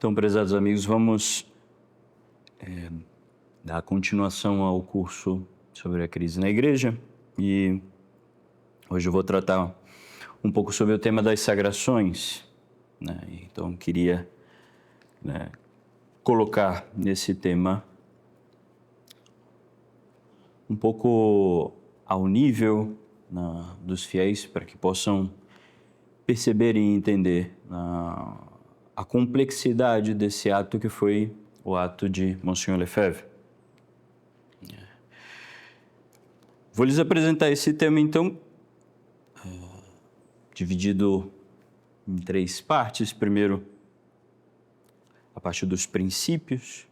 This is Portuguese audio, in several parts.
Então, prezados amigos, vamos dar continuação ao curso sobre a crise na igreja e hoje eu vou tratar um pouco sobre o tema das sagrações, né? Então, queria colocar nesse tema um pouco ao nível dos fiéis para que possam perceber e entender a complexidade desse ato que foi o ato de Monsignor Lefebvre. Vou lhes apresentar esse tema, então, dividido em 3 partes. Primeiro, a parte dos princípios.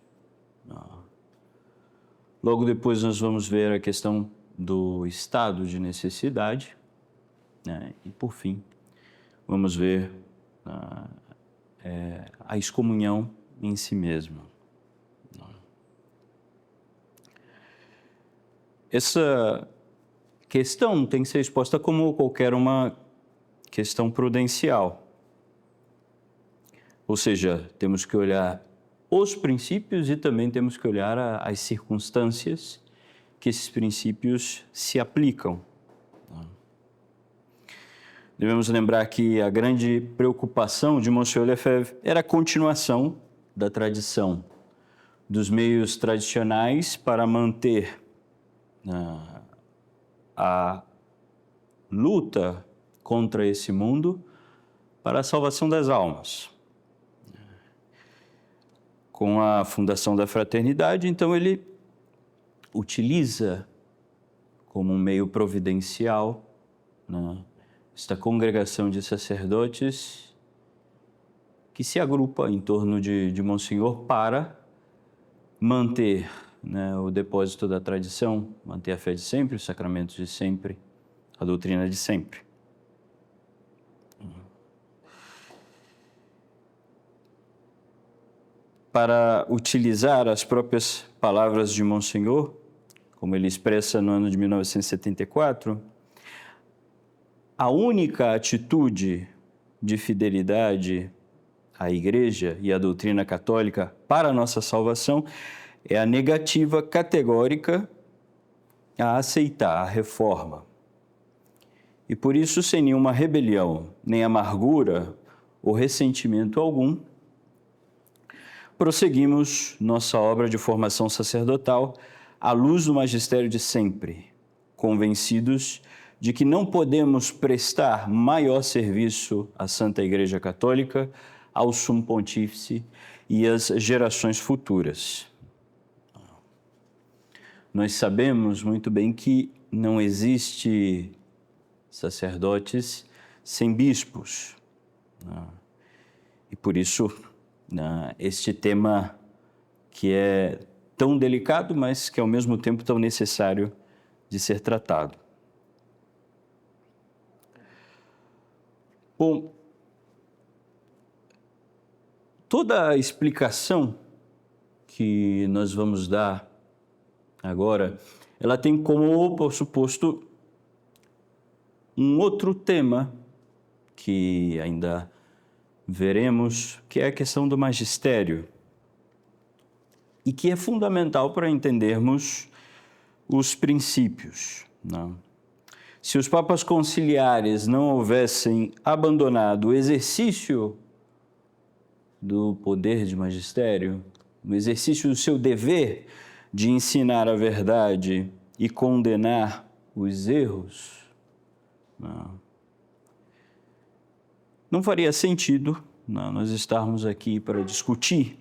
Logo depois nós vamos ver a questão do estado de necessidade, né? E, por fim, vamos ver a excomunhão em si mesma. Essa questão tem que ser exposta como qualquer uma questão prudencial. Ou seja, temos que olhar os princípios e também temos que olhar as circunstâncias que esses princípios se aplicam. Devemos lembrar que a grande preocupação de Monsignor Lefebvre era a continuação da tradição, dos meios tradicionais para manter a luta contra esse mundo para a salvação das almas. Com a fundação da fraternidade, então, ele utiliza como um meio providencial, esta congregação de sacerdotes que se agrupa em torno de Monsenhor para manter o depósito da tradição, manter a fé de sempre, os sacramentos de sempre, a doutrina de sempre. Para utilizar as próprias palavras de Monsenhor, como ele expressa no ano de 1974, a única atitude de fidelidade à Igreja e à doutrina católica para a nossa salvação é a negativa categórica a aceitar a reforma. E por isso, sem nenhuma rebelião, nem amargura ou ressentimento algum, prosseguimos nossa obra de formação sacerdotal à luz do magistério de sempre, convencidos de que não podemos prestar maior serviço à Santa Igreja Católica, ao Sumo Pontífice e às gerações futuras. Nós sabemos muito bem que não existe sacerdotes sem bispos. E por isso, este tema que é tão delicado, mas que ao mesmo tempo tão necessário de ser tratado. Bom, toda a explicação que nós vamos dar agora, ela tem como pressuposto um outro tema que ainda veremos, que é a questão do magistério, e que é fundamental para entendermos os princípios. Se os papas conciliares não houvessem abandonado o exercício do poder de magistério, o exercício do seu dever de ensinar a verdade e condenar os erros, não faria sentido nós estarmos aqui para discutir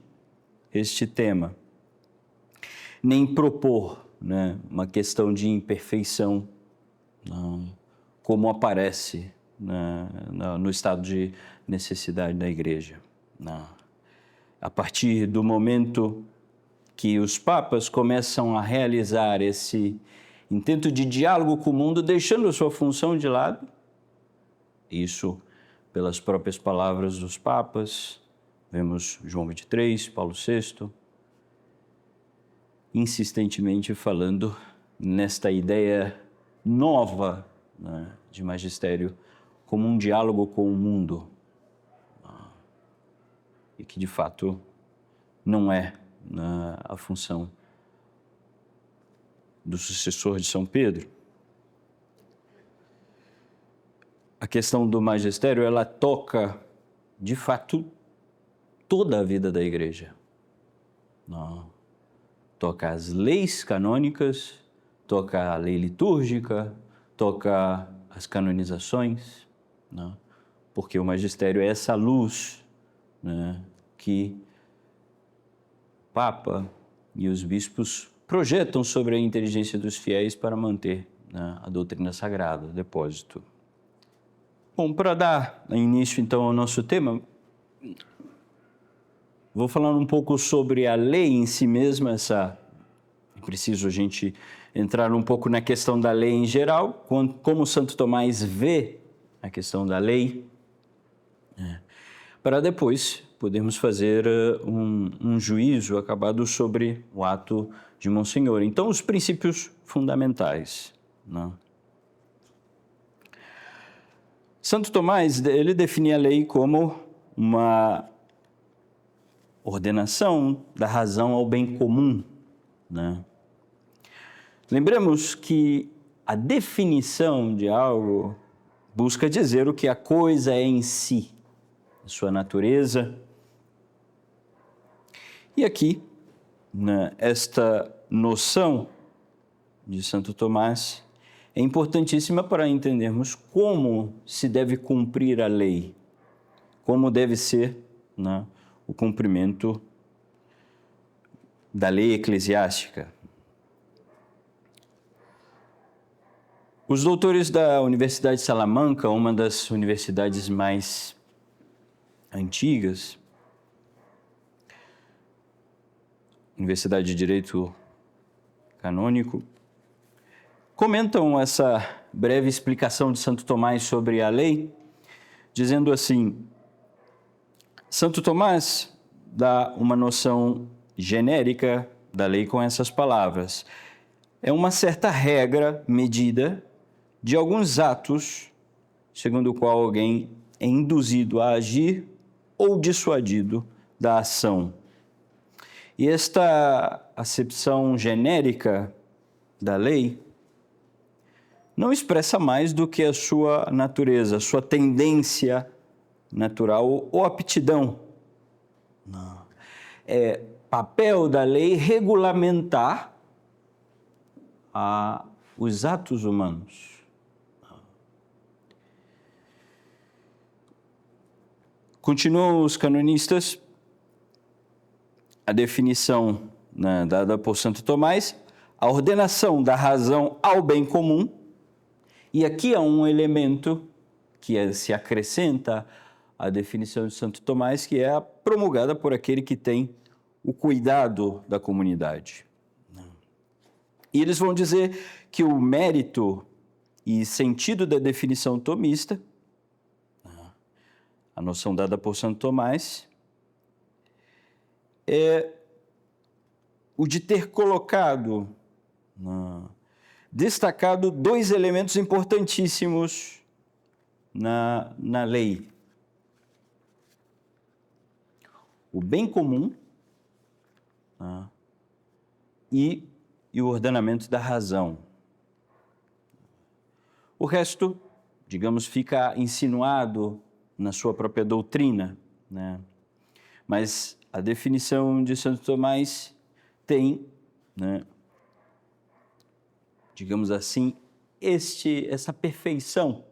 este tema, nem propor uma questão de imperfeição, como aparece no estado de necessidade da Igreja. A partir do momento que os papas começam a realizar esse intento de diálogo com o mundo, deixando a sua função de lado, isso pelas próprias palavras dos papas, vemos João XXIII, Paulo VI, insistentemente falando nesta ideia nova de magistério como um diálogo com o mundo. e que de fato não é, né, a função do sucessor de São Pedro. A questão do magistério, ela toca, de fato, toda a vida da igreja. Não. Toca as leis canônicas, toca a lei litúrgica, toca as canonizações, né? Porque o magistério é essa luz, né, que o Papa e os bispos projetam sobre a inteligência dos fiéis para manter, né, a doutrina sagrada, o depósito. Bom, para dar início então ao nosso tema, vou falar um pouco sobre a lei em si mesma. É preciso a gente entrar um pouco na questão da lei em geral, como Santo Tomás vê a questão da lei, para depois podermos fazer um juízo acabado sobre o ato de Monsenhor. Então, os princípios fundamentais, né? Santo Tomás, ele define a lei como uma ordenação da razão ao bem comum, né? Lembremos que a definição de algo busca dizer o que a coisa é em si, a sua natureza. E aqui, né, esta noção de Santo Tomás é importantíssima para entendermos como se deve cumprir a lei, como deve ser, né, o cumprimento da lei eclesiástica. Os doutores da Universidade de Salamanca, uma das universidades mais antigas, Universidade de Direito Canônico, comentam essa breve explicação de Santo Tomás sobre a lei, dizendo assim: Santo Tomás dá uma noção genérica da lei com essas palavras. É uma certa regra, medida, de alguns atos, segundo o qual alguém é induzido a agir ou dissuadido da ação. E esta acepção genérica da lei não expressa mais do que a sua natureza, a sua tendência natural ou aptidão. Não. É papel da lei regulamentar os atos humanos. Continuam os canonistas, a definição, né, dada por Santo Tomás, a ordenação da razão ao bem comum, e aqui há um elemento que se acrescenta à definição de Santo Tomás, que é a promulgada por aquele que tem o cuidado da comunidade. E eles vão dizer que o mérito e sentido da definição tomista, a noção dada por Santo Tomás, é o de ter colocado, destacado dois elementos importantíssimos na lei: o bem comum e o ordenamento da razão. O resto, digamos, fica insinuado na sua própria doutrina, né? Mas a definição de Santo Tomás tem, né, digamos assim, essa perfeição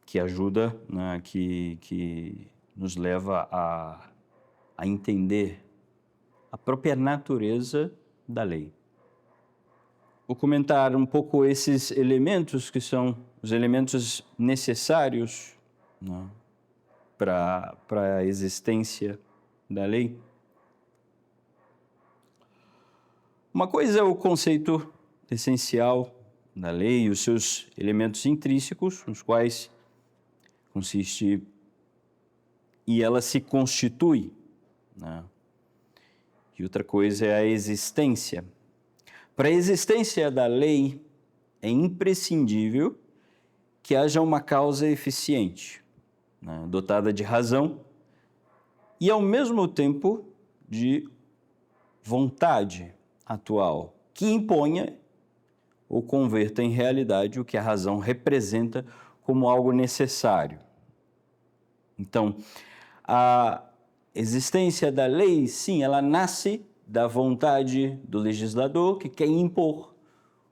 que ajuda, né, que nos leva a entender a própria natureza da lei. Vou comentar um pouco esses elementos que são os elementos necessários, né, para a existência da lei. Uma coisa é o conceito essencial da lei e os seus elementos intrínsecos, nos quais consiste e ela se constitui, né? E outra coisa é a existência. Para a existência da lei, é imprescindível que haja uma causa eficiente, né, dotada de razão, e, ao mesmo tempo, de vontade atual, que imponha ou converta em realidade o que a razão representa como algo necessário. Então, a existência da lei, sim, ela nasce da vontade do legislador que quer impor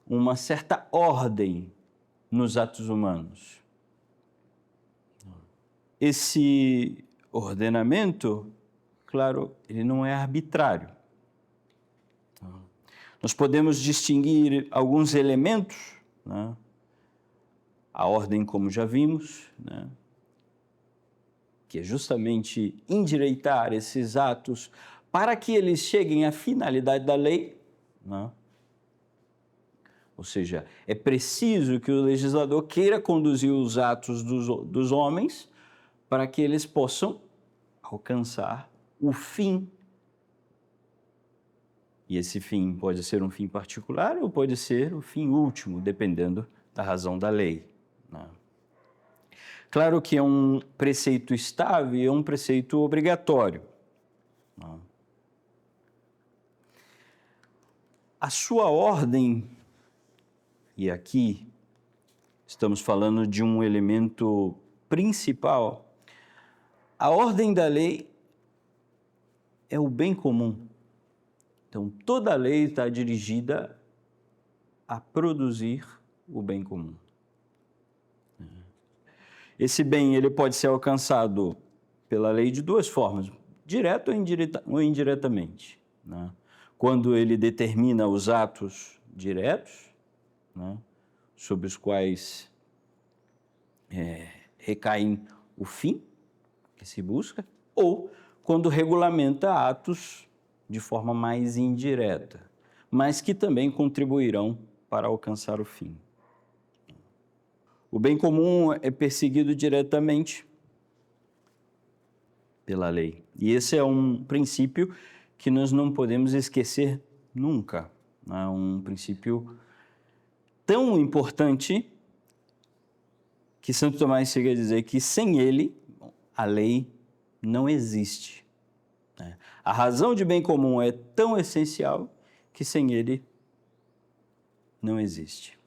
uma certa ordem nos atos humanos. Esse ordenamento, claro, ele não é arbitrário. Nós podemos distinguir alguns elementos, né? A ordem, como já vimos, né? Que é justamente endireitar esses atos para que eles cheguem à finalidade da lei, né? Ou seja, é preciso que o legislador queira conduzir os atos dos homens para que eles possam alcançar o fim. E esse fim pode ser um fim particular ou pode ser o fim último, dependendo da razão da lei, né? Claro que é um preceito estável e é um preceito obrigatório, né? A sua ordem, e aqui estamos falando de um elemento principal, a ordem da lei é o bem comum. Então, toda a lei está dirigida a produzir o bem comum. Esse bem ele pode ser alcançado pela lei de duas formas, direto ou indiretamente, né? Quando ele determina os atos diretos, né, sobre os quais recaem o fim que se busca, ou quando regulamenta atos de forma mais indireta, mas que também contribuirão para alcançar o fim. O bem comum é perseguido diretamente pela lei. E esse é um princípio que nós não podemos esquecer nunca. É um princípio tão importante que Santo Tomás chega a dizer que sem ele a lei não existe. A razão de bem comum é tão essencial que sem ele não existe.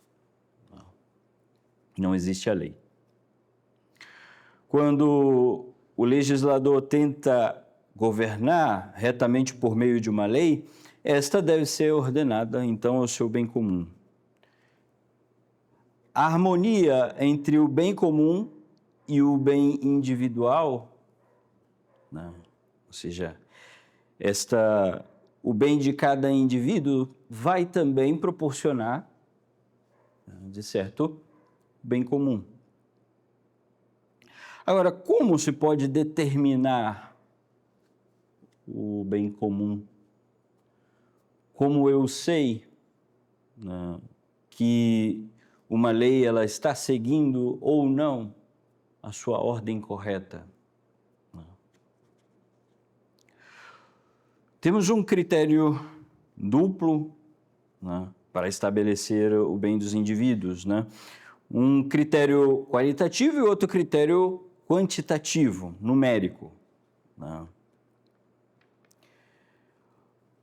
Não existe a lei. Quando o legislador tenta governar retamente por meio de uma lei, esta deve ser ordenada, então, ao seu bem comum. A harmonia entre o bem comum e o bem individual, né? Ou seja, o bem de cada indivíduo vai também proporcionar, de certo, bem comum. Agora, como se pode determinar o bem comum? Como eu sei, né, que uma lei ela está seguindo ou não a sua ordem correta? Temos um critério duplo, né, para estabelecer o bem dos indivíduos, né? Um critério qualitativo e outro critério quantitativo, numérico, né?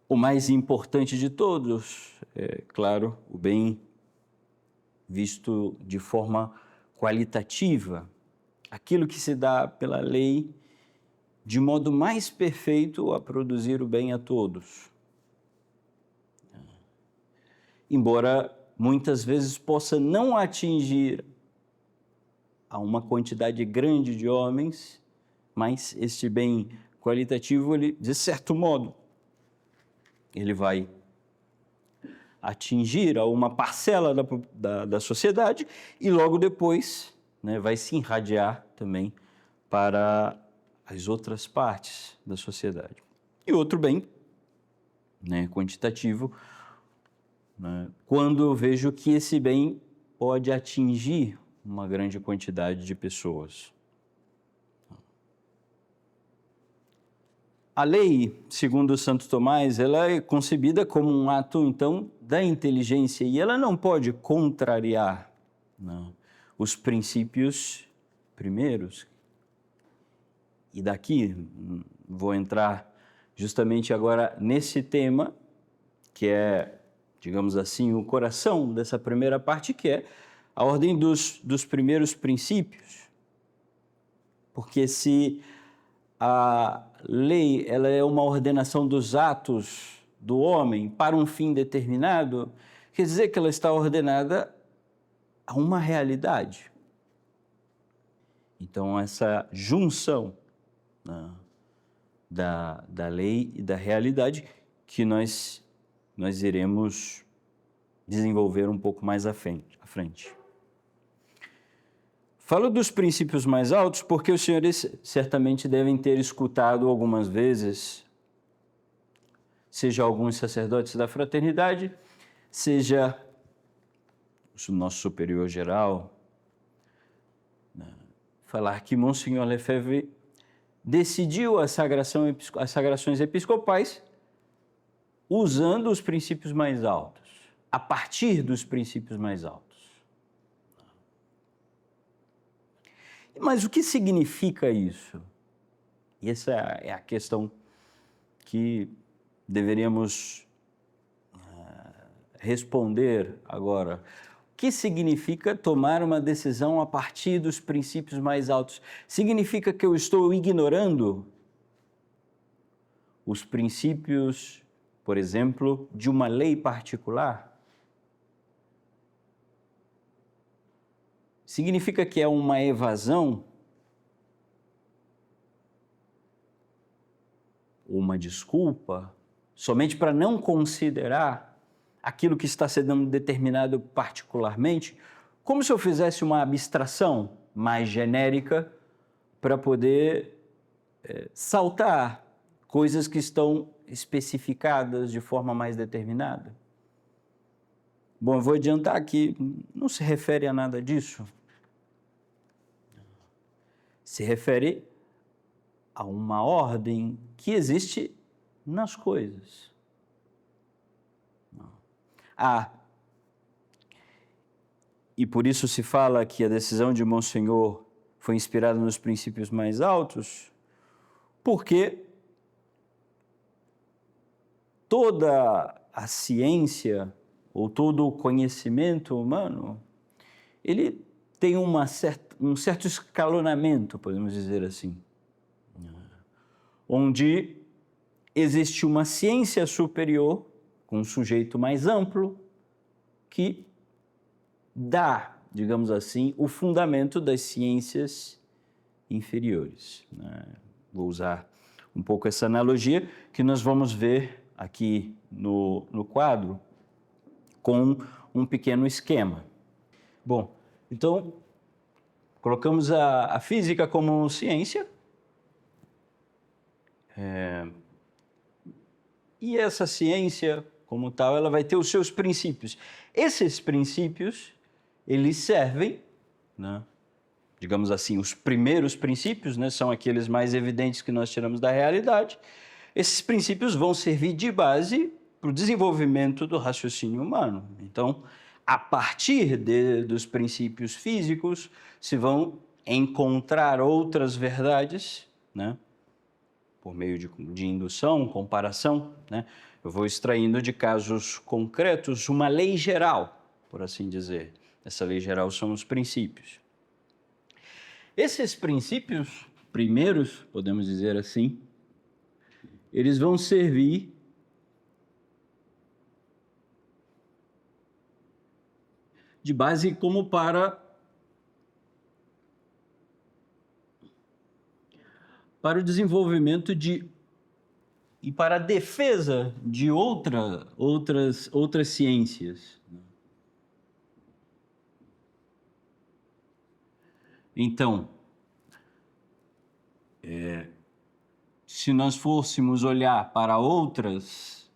O mais importante de todos é, claro, o bem visto de forma qualitativa, aquilo que se dá pela lei de modo mais perfeito a produzir o bem a todos. Embora muitas vezes possa não atingir a uma quantidade grande de homens, mas este bem qualitativo, ele, de certo modo, ele vai atingir a uma parcela da sociedade e logo depois, né, vai se irradiar também para as outras partes da sociedade. E outro bem, né, quantitativo, né, quando eu vejo que esse bem pode atingir uma grande quantidade de pessoas. A lei, segundo Santo Tomás, ela é concebida como um ato, então, da inteligência e ela não pode contrariar, né, os princípios primeiros. E daqui vou entrar justamente agora nesse tema, que é, digamos assim, o coração dessa primeira parte, que é a ordem dos primeiros princípios. Porque se a lei ela é uma ordenação dos atos do homem para um fim determinado, quer dizer que ela está ordenada a uma realidade. Então, essa junção, né, da lei e da realidade que nós iremos desenvolver um pouco mais à frente. Falo dos princípios mais altos porque os senhores certamente devem ter escutado algumas vezes, seja alguns sacerdotes da fraternidade, seja o nosso superior geral, né, falar que Monsenhor Lefebvre decidiu as sagrações episcopais usando os princípios mais altos, a partir dos princípios mais altos. Mas o que significa isso? E essa é a questão que deveríamos responder agora. O que significa tomar uma decisão a partir dos princípios mais altos? Significa que eu estou ignorando os princípios, por exemplo, de uma lei particular? Significa que é uma evasão? Uma desculpa? Somente para não considerar aquilo que está sendo determinado particularmente? Como se eu fizesse uma abstração mais genérica para poder saltar coisas que estão especificadas de forma mais determinada? Bom, eu vou adiantar que não se refere a nada disso. Se refere a uma ordem que existe nas coisas. E por isso se fala que a decisão de Monsenhor foi inspirada nos princípios mais altos, porque toda a ciência ou todo o conhecimento humano, ele tem um certo escalonamento, podemos dizer assim, onde existe uma ciência superior, com um sujeito mais amplo, que dá, digamos assim, o fundamento das ciências inferiores. Vou usar um pouco essa analogia que nós vamos ver aqui no quadro com um pequeno esquema. Bom, então, colocamos a física como ciência, e essa ciência, como tal, ela vai ter os seus princípios. Esses princípios, eles servem, né, digamos assim, os primeiros princípios, né, são aqueles mais evidentes que nós tiramos da realidade. Esses princípios vão servir de base para o desenvolvimento do raciocínio humano. Então, a partir dos princípios físicos, se vão encontrar outras verdades, né, por meio de indução, comparação, né, eu vou extraindo de casos concretos uma lei geral, por assim dizer. Essa lei geral são os princípios. Esses princípios primeiros, podemos dizer assim, eles vão servir de base como para o desenvolvimento e para a defesa de outras ciências. Então, se nós fôssemos olhar para outras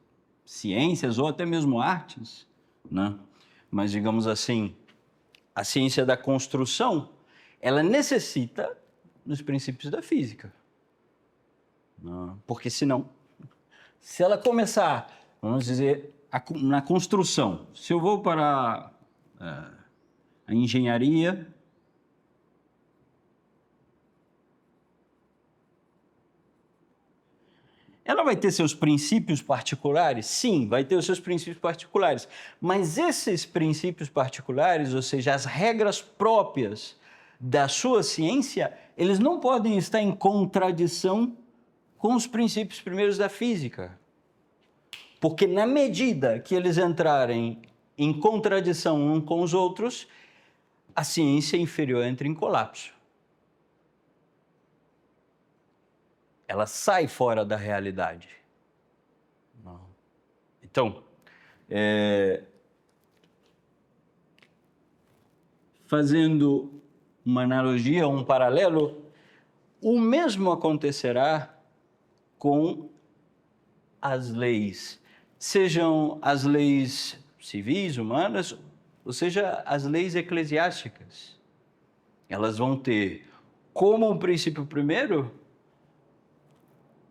ciências ou até mesmo artes, né? Mas digamos assim, a ciência da construção, ela necessita dos princípios da física. Porque senão, se ela começar, vamos dizer, na construção, se eu vou para a engenharia, ela vai ter seus princípios particulares? Sim, vai ter os seus princípios particulares. Mas esses princípios particulares, ou seja, as regras próprias da sua ciência, eles não podem estar em contradição com os princípios primeiros da física. Porque na medida que eles entrarem em contradição uns com os outros, a ciência inferior entra em colapso. Ela sai fora da realidade. Então, fazendo uma analogia, um paralelo, o mesmo acontecerá com as leis, sejam as leis civis, humanas, ou seja, as leis eclesiásticas. Elas vão ter como um princípio primeiro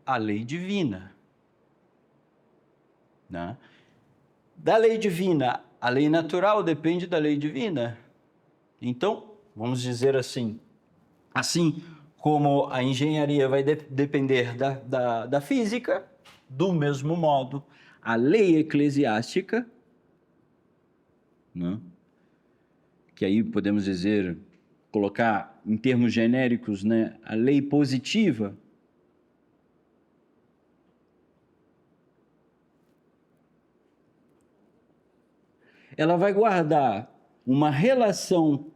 a lei divina. Né? Da lei divina, a lei natural depende da lei divina. Então, vamos dizer assim como a engenharia vai depender da física, do mesmo modo, a lei eclesiástica, né? Que aí podemos dizer, colocar em termos genéricos, né? A lei positiva, ela vai guardar uma relação,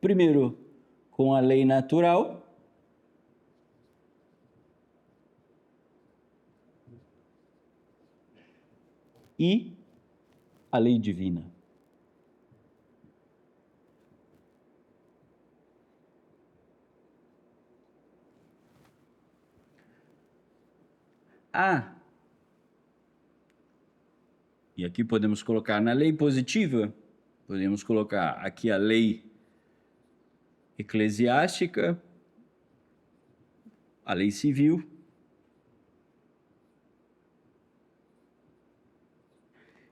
primeiro, com a lei natural, e a lei divina. E aqui podemos colocar na lei positiva, podemos colocar aqui a lei eclesiástica, a lei civil,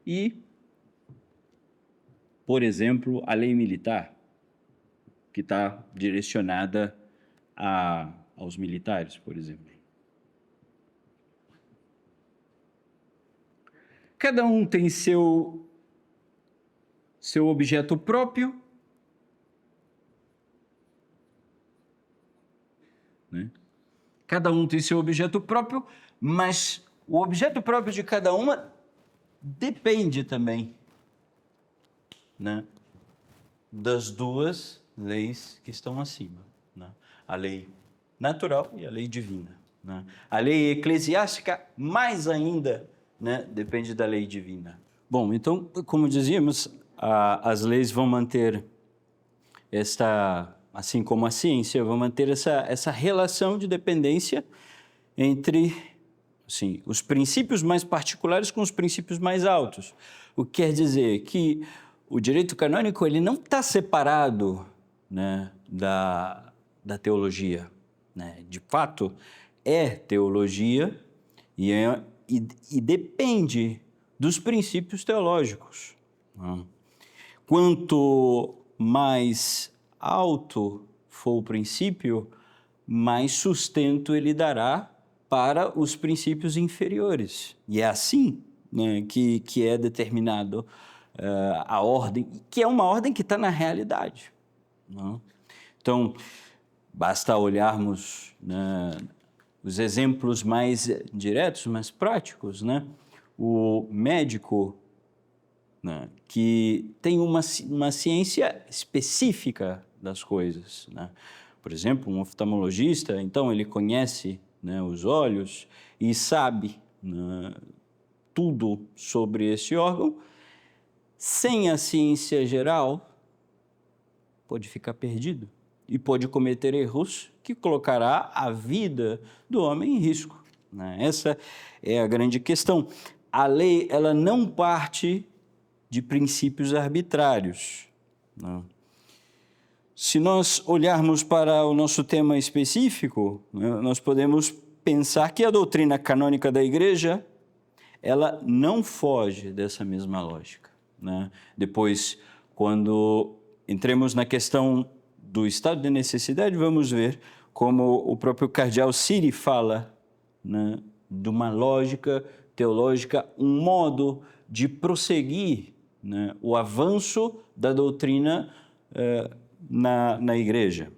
e, por exemplo, a lei militar, que está direcionada aos militares, por exemplo. Cada um tem seu objeto próprio, né? Cada um tem seu objeto próprio, mas o objeto próprio de cada uma depende também, né, das duas leis que estão acima, né? A lei natural e a lei divina, né? A lei eclesiástica, mais ainda, né, depende da lei divina. Bom, então, como dizíamos, as leis vão manter assim como a ciência, vão manter essa relação de dependência entre, assim, os princípios mais particulares com os princípios mais altos. O que quer dizer que o direito canônico ele não está separado, né, da teologia, né? De fato, é teologia e depende dos princípios teológicos, né? Quanto mais alto for o princípio, mais sustento ele dará para os princípios inferiores. E é assim, né, que é determinado a ordem, que é uma ordem que está na realidade, né? Então, basta olharmos, né, os exemplos mais diretos, mais práticos, né? O médico, né, que tem uma ciência específica das coisas, né? Por exemplo, um oftalmologista, então, ele conhece, né, os olhos e sabe, né, tudo sobre esse órgão. Sem a ciência geral, pode ficar perdido e pode cometer erros que colocará a vida do homem em risco, né? Essa é a grande questão. A lei, ela não parte de princípios arbitrários, né? Se nós olharmos para o nosso tema específico, né, nós podemos pensar que a doutrina canônica da Igreja, ela não foge dessa mesma lógica, né? Depois, quando entremos na questão do estado de necessidade, vamos ver como o próprio cardeal Siri fala, né, de uma lógica teológica, um modo de prosseguir, né, o avanço da doutrina na igreja.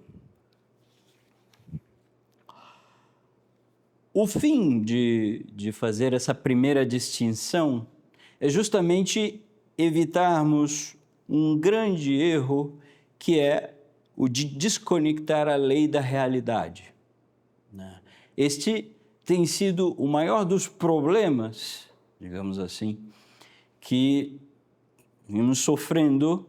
O fim de fazer essa primeira distinção é justamente evitarmos um grande erro, que é o de desconectar a lei da realidade. Este tem sido o maior dos problemas, digamos assim, que vimos sofrendo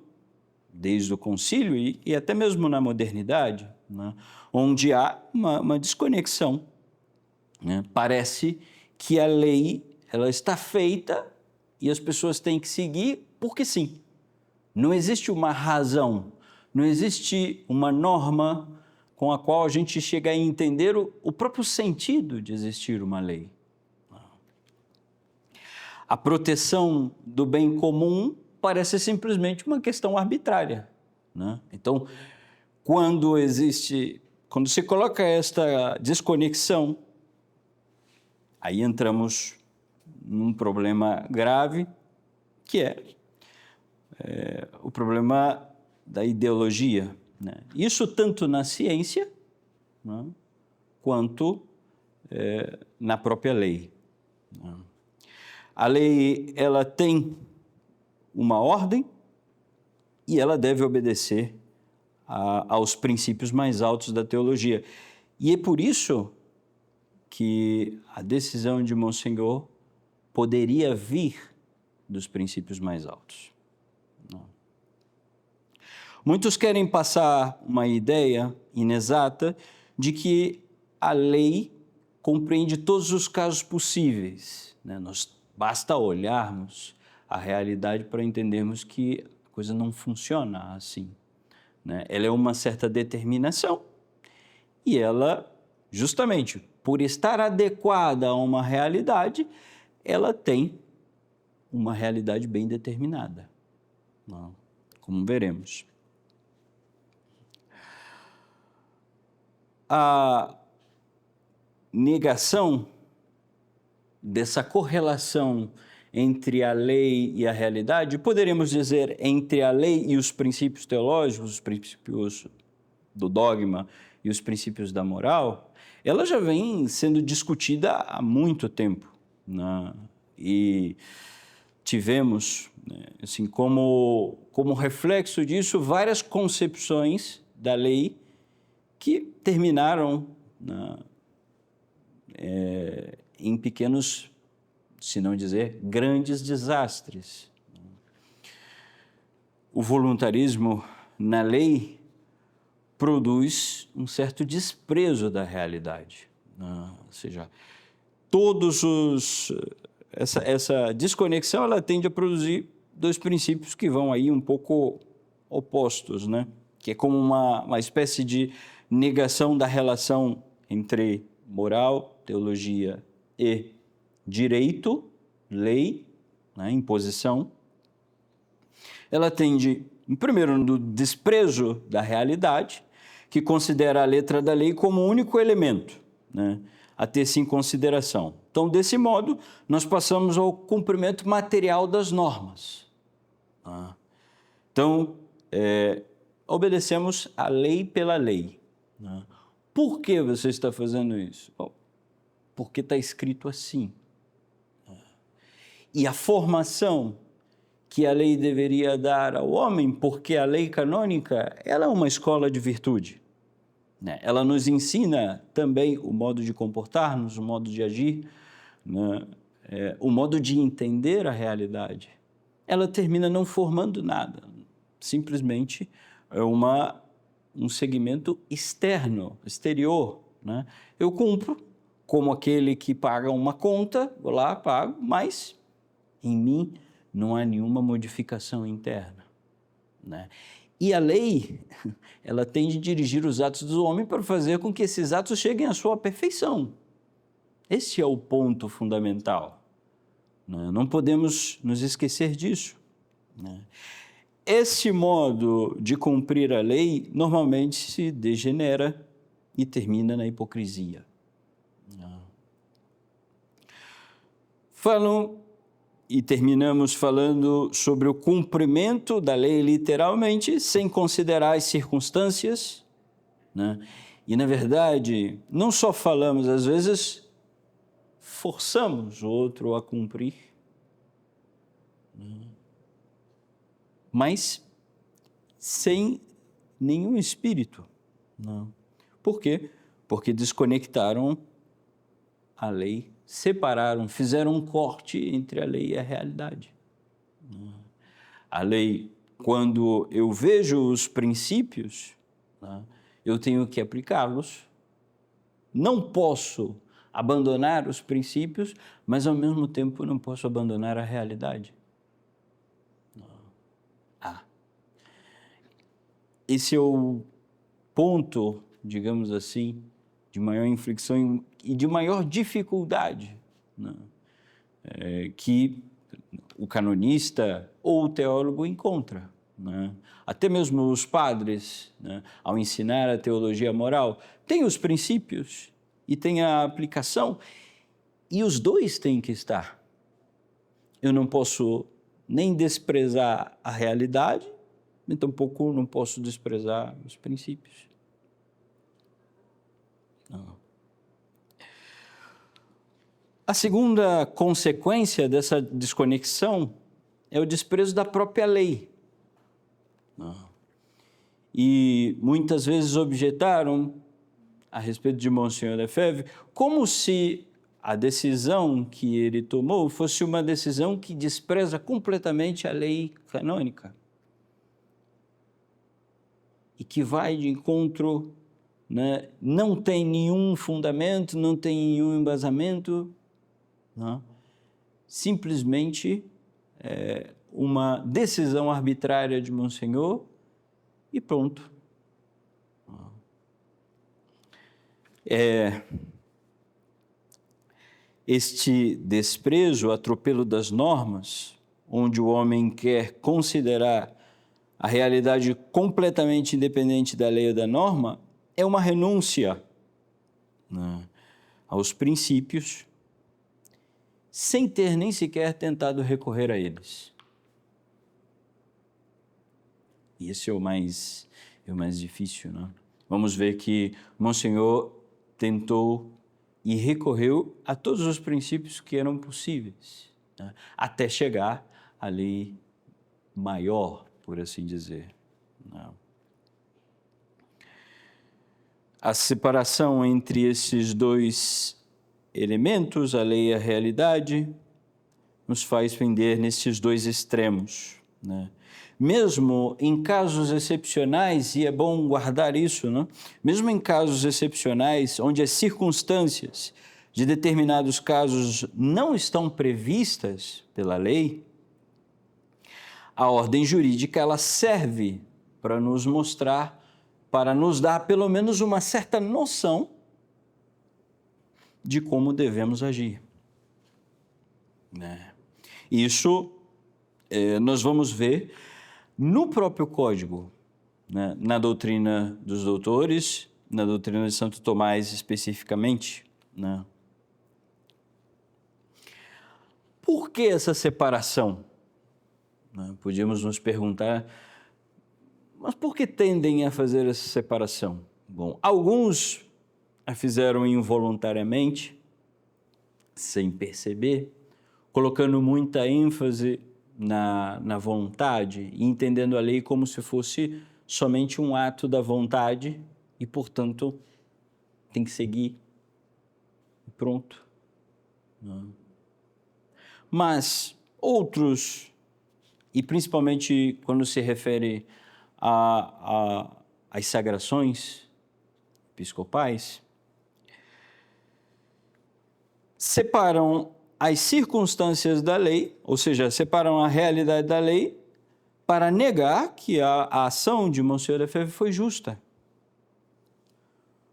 desde o concílio e até mesmo na modernidade, né, onde há uma desconexão. Parece que a lei ela está feita e as pessoas têm que seguir porque sim. Não existe uma razão, não existe uma norma com a qual a gente chega a entender o próprio sentido de existir uma lei. A proteção do bem comum parece simplesmente uma questão arbitrária, né? Então, quando se coloca esta desconexão, aí entramos num problema grave, que é o problema da ideologia, né? Isso tanto na ciência, né, quanto na própria lei. A lei ela tem uma ordem e ela deve obedecer aos princípios mais altos da teologia. E é por isso que a decisão de Monsenhor poderia vir dos princípios mais altos. Muitos querem passar uma ideia inexata de que a lei compreende todos os casos possíveis, né? Basta olharmos a realidade para entendermos que a coisa não funciona assim, né? Ela é uma certa determinação e ela, justamente por estar adequada a uma realidade, ela tem uma realidade bem determinada, como veremos. A negação dessa correlação entre a lei e a realidade, poderíamos dizer entre a lei e os princípios teológicos, os princípios do dogma e os princípios da moral, ela já vem sendo discutida há muito tempo, né? E tivemos, né, assim, como reflexo disso, várias concepções da lei que terminaram, né, em pequenos, se não dizer, grandes desastres. O voluntarismo na lei produz um certo desprezo da realidade, né? Ou seja, essa desconexão ela tende a produzir dois princípios que vão aí um pouco opostos, né? Que é como uma espécie de negação da relação entre moral, teologia e direito, lei, né, imposição. Ela tende, primeiro, no desprezo da realidade, que considera a letra da lei como o único elemento, né, a ter-se em consideração. Então, desse modo, nós passamos ao cumprimento material das normas. Então, obedecemos a lei pela lei. Por que você está fazendo isso? Porque está escrito assim. E a formação que a lei deveria dar ao homem, porque a lei canônica, ela é uma escola de virtude, né? Ela nos ensina também o modo de comportar-nos, o modo de agir, né? O modo de entender a realidade. Ela termina não formando nada, simplesmente é um segmento externo, exterior, né? Eu cumpro como aquele que paga uma conta, vou lá, pago, mas em mim não há nenhuma modificação interna, né? E a lei, ela tem de dirigir os atos do homem para fazer com que esses atos cheguem à sua perfeição. Esse é o ponto fundamental, né? Não podemos nos esquecer disso, né? Esse modo de cumprir a lei normalmente se degenera e termina na hipocrisia. falam, e terminamos falando sobre o cumprimento da lei literalmente, sem considerar as circunstâncias, né? E, na verdade, não só falamos, às vezes forçamos o outro a cumprir, mas sem nenhum espírito. Não. Por quê? Porque desconectaram a lei, separaram, fizeram um corte entre a lei e a realidade. A lei, quando eu vejo os princípios, eu tenho que aplicá-los. Não posso abandonar os princípios, mas ao mesmo tempo não posso abandonar a realidade. Esse é o ponto, digamos assim, de maior inflexão e de maior dificuldade, né? Que o canonista ou o teólogo encontra, né? Até mesmo os padres, né, ao ensinar a teologia moral, têm os princípios e têm a aplicação, e os dois têm que estar. Eu não posso nem desprezar a realidade, nem tampouco não posso desprezar os princípios. Não. A segunda consequência dessa desconexão é o desprezo da própria lei. E muitas vezes objetaram a respeito de Monsenhor Lefebvre, como se a decisão que ele tomou fosse uma decisão que despreza completamente a lei canônica e que vai de encontro, né, não tem nenhum fundamento, não tem nenhum embasamento, não? Simplesmente uma decisão arbitrária de Monsenhor e pronto. Este desprezo, atropelo das normas, onde o homem quer considerar a realidade completamente independente da lei ou da norma, é uma renúncia, né, aos princípios, sem ter nem sequer tentado recorrer a eles. E esse é o mais difícil, né? Vamos ver que Monsenhor tentou e recorreu a todos os princípios que eram possíveis, né, até chegar à lei maior, por assim dizer. Não. A separação entre esses dois elementos, a lei e a realidade, nos faz pender nesses dois extremos, né? Mesmo em casos excepcionais, e é bom guardar isso, né? Mesmo em casos excepcionais, onde as circunstâncias de determinados casos não estão previstas pela lei, a ordem jurídica ela serve para nos mostrar, para nos dar pelo menos uma certa noção de como devemos agir, né? Isso nós vamos ver no próprio Código, né, na doutrina dos doutores, na doutrina de Santo Tomás especificamente, né? Por que essa separação? Né? Podíamos nos perguntar, mas por que tendem a fazer essa separação? Bom, alguns a fizeram involuntariamente, sem perceber, colocando muita ênfase na vontade e entendendo a lei como se fosse somente um ato da vontade e, portanto, tem que seguir e pronto. Mas outros, e principalmente quando se refere às sagrações episcopais, separam as circunstâncias da lei, ou seja, separam a realidade da lei para negar que a ação de Monsenhor Lefebvre foi justa.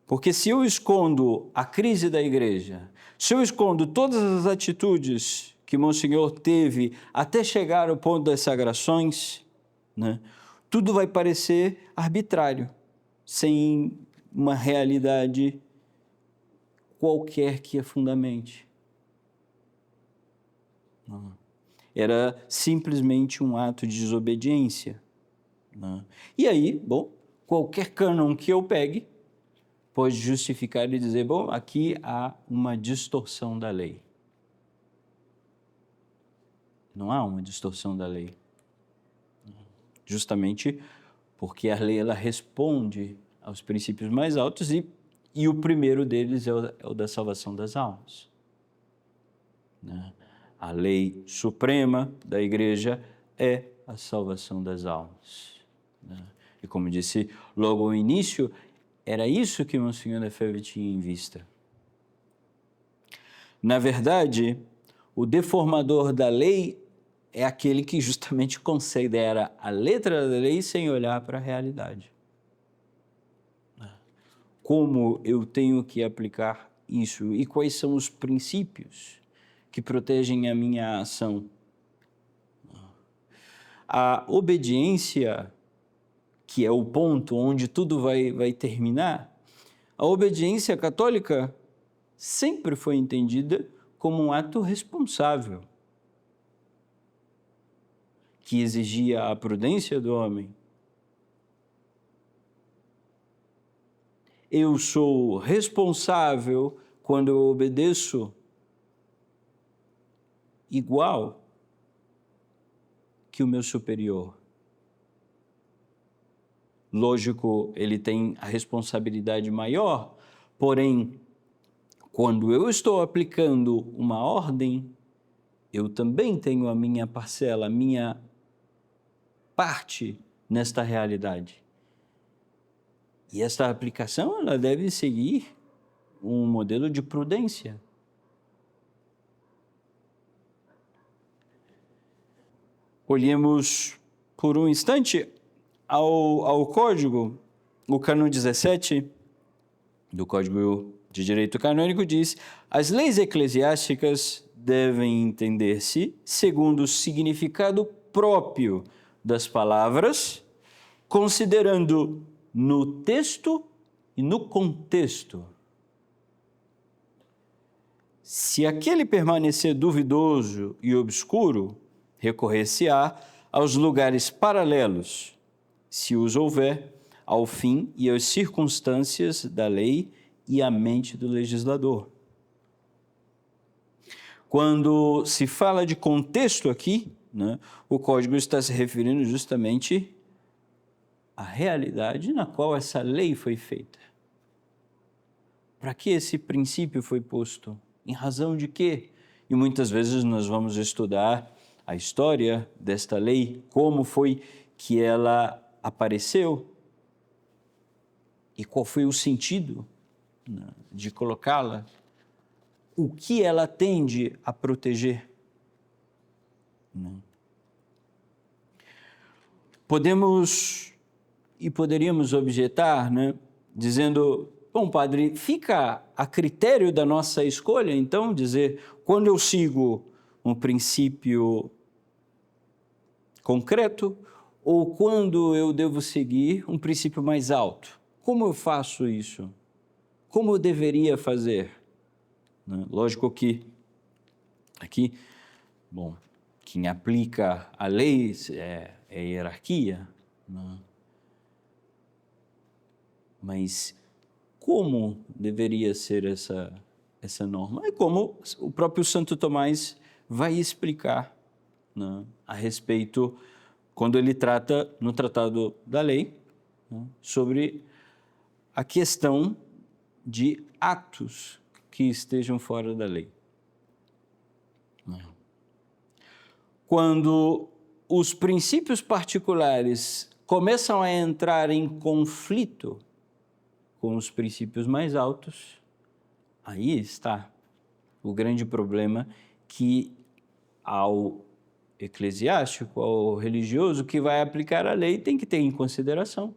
Porque se eu escondo a crise da igreja, se eu escondo todas as atitudes que Monsenhor teve até chegar ao ponto das sagrações, né, tudo vai parecer arbitrário, sem uma realidade qualquer que a fundamente. Era simplesmente um ato de desobediência. E aí, bom, qualquer cânon que eu pegue pode justificar e dizer, bom, aqui há uma distorção da lei. Não há uma distorção da lei. Justamente porque a lei ela responde aos princípios mais altos e o primeiro deles é o da salvação das almas. A lei suprema da igreja é a salvação das almas. E como disse logo ao início, era isso que Monsenhor Lefebvre tinha em vista. Na verdade, o deformador da lei é aquele que justamente considera a letra da lei sem olhar para a realidade. Como eu tenho que aplicar isso e quais são os princípios que protegem a minha ação? A obediência, que é o ponto onde tudo vai terminar, a obediência católica sempre foi entendida como um ato responsável, que exigia a prudência do homem. Eu sou responsável quando eu obedeço igual que o meu superior. Lógico, ele tem a responsabilidade maior, porém, quando eu estou aplicando uma ordem, eu também tenho a minha parcela, a minha parte nesta realidade. E esta aplicação ela deve seguir um modelo de prudência. Olhemos por um instante ao Código. O Cânon 17 do Código de Direito Canônico diz: as leis eclesiásticas devem entender-se segundo o significado próprio das palavras, considerando no texto e no contexto. Se aquele permanecer duvidoso e obscuro, recorrer-se-á aos lugares paralelos, se os houver, ao fim e às circunstâncias da lei e à mente do legislador. Quando se fala de contexto aqui, o Código está se referindo justamente à realidade na qual essa lei foi feita. Para que esse princípio foi posto? Em razão de quê? E muitas vezes nós vamos estudar a história desta lei, como foi que ela apareceu e qual foi o sentido de colocá-la, o que ela tende a proteger. Poderíamos objetar, dizendo, bom, padre, fica a critério da nossa escolha, então, dizer, quando eu sigo um princípio concreto ou quando eu devo seguir um princípio mais alto. Como eu faço isso? Como eu deveria fazer? Lógico que aqui, bom, quem aplica a lei é a hierarquia, mas como deveria ser essa norma? É como o próprio Santo Tomás vai explicar a respeito, quando ele trata no Tratado da Lei, sobre a questão de atos que estejam fora da lei. Quando os princípios particulares começam a entrar em conflito com os princípios mais altos, aí está o grande problema que ao eclesiástico, ao religioso que vai aplicar a lei tem que ter em consideração.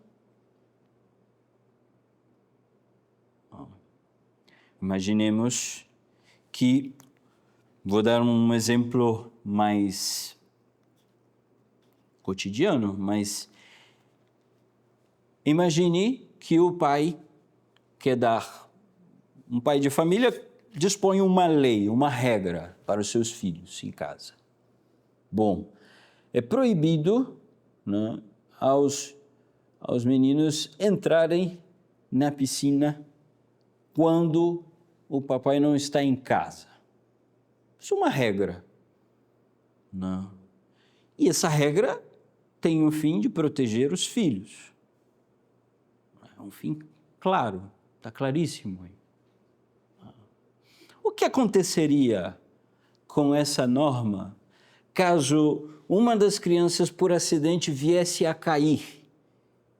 Imaginemos que, vou dar um exemplo mais cotidiano, mas imagine que o pai um pai de família dispõe uma lei, uma regra para os seus filhos em casa. Bom, é proibido, né, aos meninos entrarem na piscina quando o papai não está em casa. Isso é uma regra. Não. E essa regra tem o fim de proteger os filhos. É um fim claro, está claríssimo aí. O que aconteceria com essa norma caso uma das crianças, por acidente, viesse a cair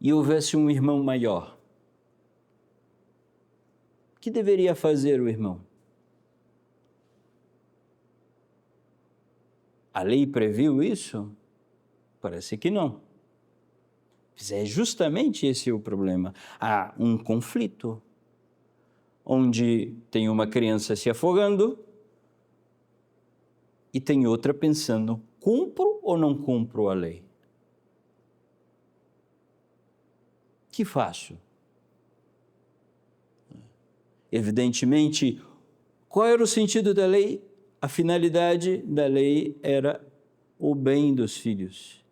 e houvesse um irmão maior? O que deveria fazer o irmão? A lei previu isso? Parece que não. Mas é justamente esse o problema. Há um conflito, onde tem uma criança se afogando e tem outra pensando, cumpro ou não cumpro a lei? O que faço? Evidentemente, qual era o sentido da lei? A finalidade da lei era o bem dos filhos.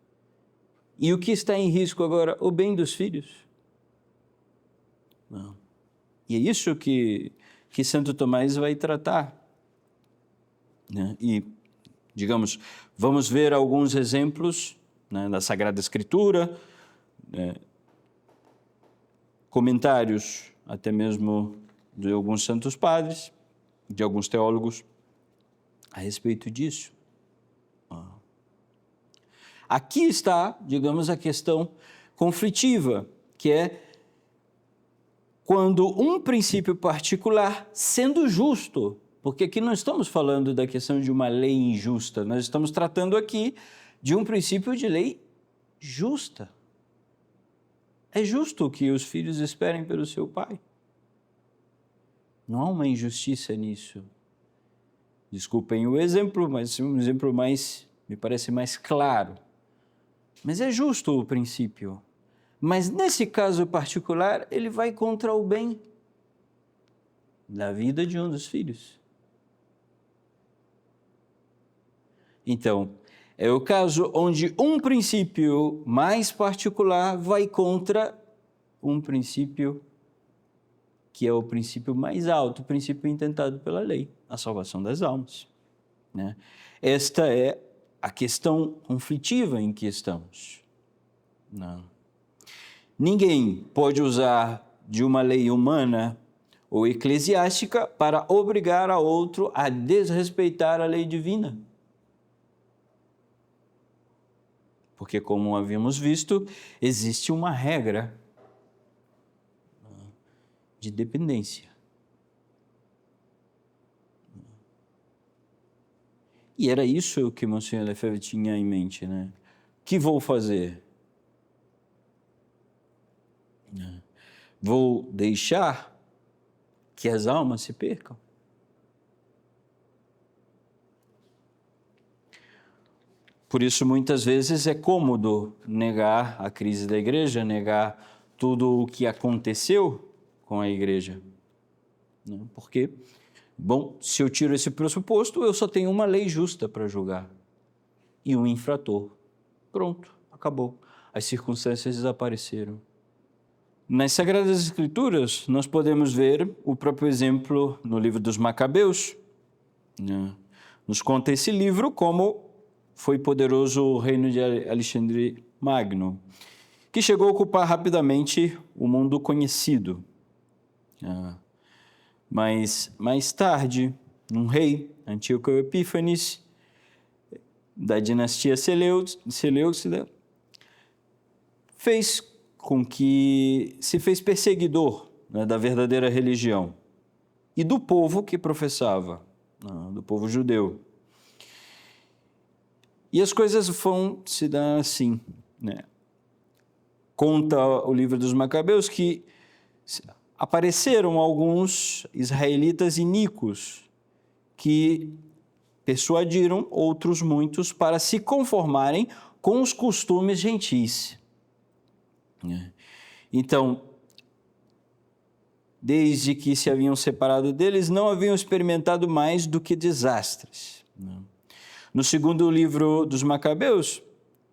E o que está em risco agora? O bem dos filhos. Não. E é isso que Santo Tomás vai tratar. Né? E, digamos, vamos ver alguns exemplos, né, da Sagrada Escritura, né, comentários até mesmo de alguns santos padres, de alguns teólogos, a respeito disso. Aqui está, digamos, a questão conflitiva, que é quando um princípio particular, sendo justo, porque aqui não estamos falando da questão de uma lei injusta, nós estamos tratando aqui de um princípio de lei justa. É justo que os filhos esperem pelo seu pai. Não há uma injustiça nisso. Desculpem o exemplo, mas um exemplo me parece mais claro. Mas é justo o princípio. Mas nesse caso particular, ele vai contra o bem da vida de um dos filhos. Então, é o caso onde um princípio mais particular vai contra um princípio que é o princípio mais alto, o princípio intentado pela lei, a salvação das almas. Né? Esta é a questão conflitiva em que estamos. Não. Ninguém pode usar de uma lei humana ou eclesiástica para obrigar a outro a desrespeitar a lei divina. Porque, como havíamos visto, existe uma regra de dependência. E era isso que Monsenhor Lefebvre tinha em mente, né? O que vou fazer? Vou deixar que as almas se percam? Por isso, muitas vezes, é cômodo negar a crise da igreja, negar tudo o que aconteceu com a igreja. Porque, bom, se eu tiro esse pressuposto, eu só tenho uma lei justa para julgar e um infrator. Pronto, acabou. As circunstâncias desapareceram. Nas Sagradas Escrituras, nós podemos ver o próprio exemplo no livro dos Macabeus. Nos conta esse livro como foi poderoso o reino de Alexandre Magno, que chegou a ocupar rapidamente o mundo conhecido. Mas mais tarde, um rei, Antíoco Epífanes, da dinastia Seleucida, fez com que se fez perseguidor, né, da verdadeira religião e do povo que professava, do povo judeu. E as coisas vão se dar assim, né? Conta o livro dos Macabeus que apareceram alguns israelitas iníquos que persuadiram outros muitos para se conformarem com os costumes gentis. Então, desde que se haviam separado deles, não haviam experimentado mais do que desastres. No segundo livro dos Macabeus,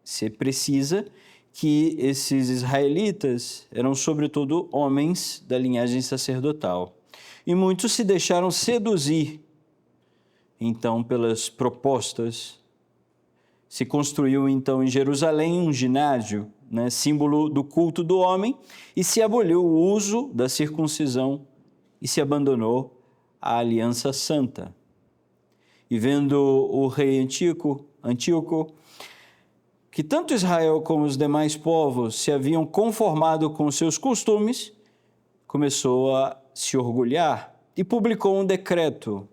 se precisa que esses israelitas eram, sobretudo, homens da linhagem sacerdotal. E muitos se deixaram seduzir, então, pelas propostas. Se construiu, então, em Jerusalém um ginásio, símbolo do culto do homem, e se aboliu o uso da circuncisão e se abandonou a aliança santa. E vendo o rei Antíoco, que tanto Israel como os demais povos se haviam conformado com seus costumes, começou a se orgulhar e publicou um decreto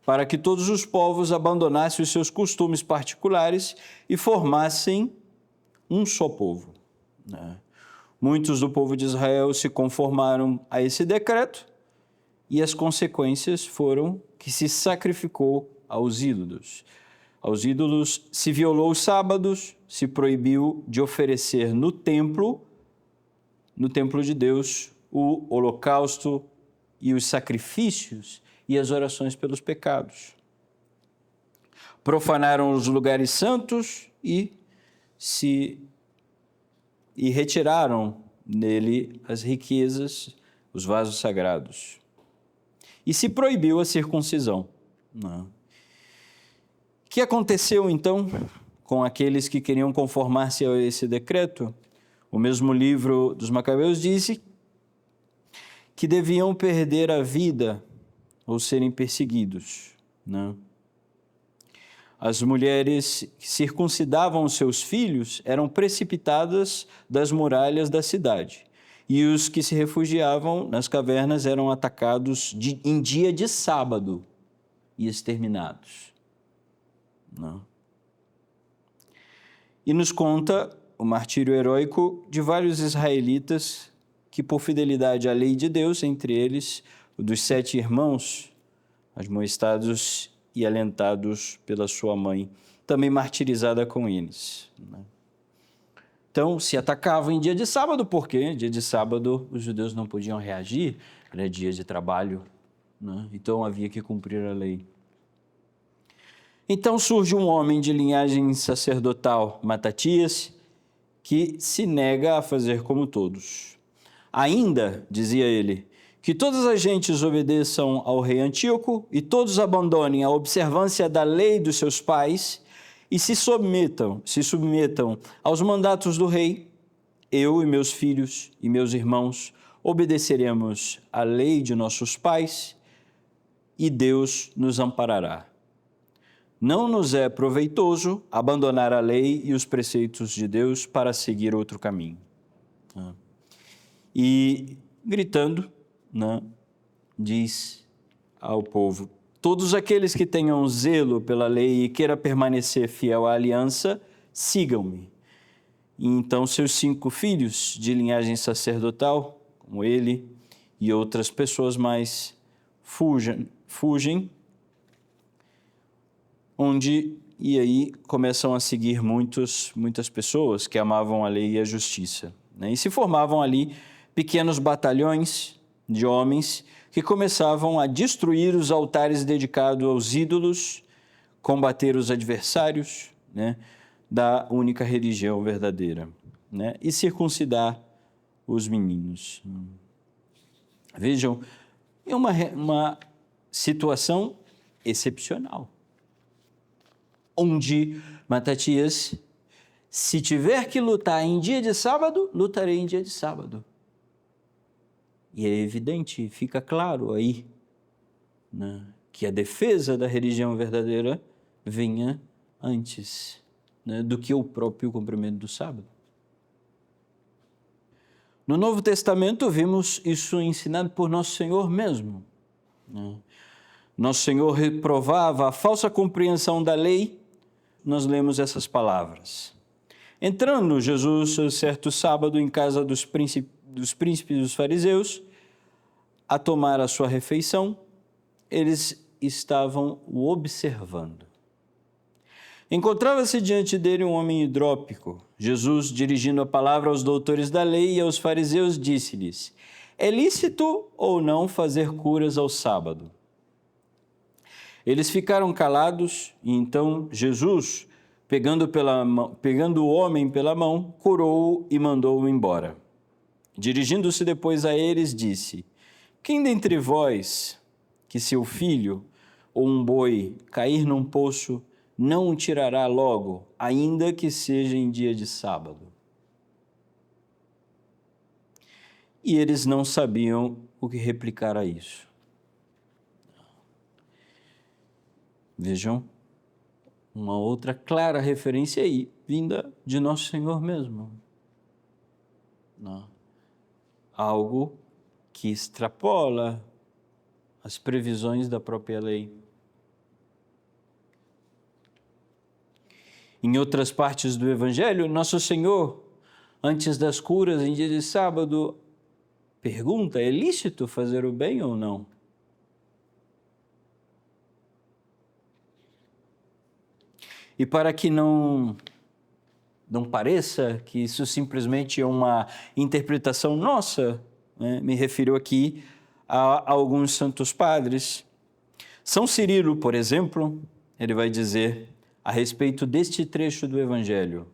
para que todos os povos abandonassem os seus costumes particulares e formassem um só povo. Muitos do povo de Israel se conformaram a esse decreto e as consequências foram que se sacrificou aos ídolos. Aos ídolos se violou os sábados, se proibiu de oferecer no templo de Deus, o holocausto e os sacrifícios e as orações pelos pecados. Profanaram os lugares santos e retiraram nele as riquezas, os vasos sagrados. E se proibiu a circuncisão. O que aconteceu, então, com aqueles que queriam conformar-se a esse decreto? O mesmo livro dos Macabeus disse que deviam perder a vida ou serem perseguidos. As mulheres que circuncidavam os seus filhos eram precipitadas das muralhas da cidade, e os que se refugiavam nas cavernas eram atacados em dia de sábado e exterminados. E nos conta o martírio heróico de vários israelitas que, por fidelidade à lei de Deus, entre eles o dos 7 irmãos, admoestados e alentados pela sua mãe, também martirizada com eles. Então, se atacavam em dia de sábado, porque dia de sábado os judeus não podiam reagir, era dia de trabalho, então havia que cumprir a lei. Então surge um homem de linhagem sacerdotal, Matatias, que se nega a fazer como todos. Ainda, dizia ele, que todas as gentes obedeçam ao rei Antíoco e todos abandonem a observância da lei dos seus pais e se submetam aos mandatos do rei. Eu e meus filhos e meus irmãos obedeceremos à lei de nossos pais e Deus nos amparará. Não nos é proveitoso abandonar a lei e os preceitos de Deus para seguir outro caminho. E, gritando, diz ao povo: todos aqueles que tenham zelo pela lei e queiram permanecer fiel à aliança, sigam-me. E então seus 5 filhos de linhagem sacerdotal, como ele e outras pessoas mais, fugem, e aí começam a seguir muitas pessoas que amavam a lei e a justiça. E se formavam ali pequenos batalhões de homens que começavam a destruir os altares dedicados aos ídolos, combater os adversários da única religião verdadeira, e circuncidar os meninos. Vejam, é uma situação excepcional, onde Matatias, se tiver que lutar em dia de sábado, lutarei em dia de sábado. E é evidente, fica claro aí, que a defesa da religião verdadeira venha antes do que o próprio cumprimento do sábado. No Novo Testamento, vimos isso ensinado por Nosso Senhor mesmo. Nosso Senhor reprovava a falsa compreensão da lei. Nós lemos essas palavras. Entrando Jesus, certo sábado, em casa dos príncipes dos fariseus, a tomar a sua refeição, eles estavam o observando. Encontrava-se diante dele um homem hidrópico. Jesus, dirigindo a palavra aos doutores da lei e aos fariseus, disse-lhes: é lícito ou não fazer curas ao sábado? Eles ficaram calados e então Jesus, pegando o homem pela mão, curou-o e mandou-o embora. Dirigindo-se depois a eles, disse: quem dentre vós, que seu filho ou um boi cair num poço, não o tirará logo, ainda que seja em dia de sábado? E eles não sabiam o que replicar a isso. Vejam, uma outra clara referência aí, vinda de Nosso Senhor mesmo. Não. Algo que extrapola as previsões da própria lei. Em outras partes do Evangelho, Nosso Senhor, antes das curas em dia de sábado, pergunta: é lícito fazer o bem ou não? E para que não pareça que isso simplesmente é uma interpretação nossa, né? Me refiro aqui a alguns santos padres. São Cirilo, por exemplo, ele vai dizer a respeito deste trecho do Evangelho: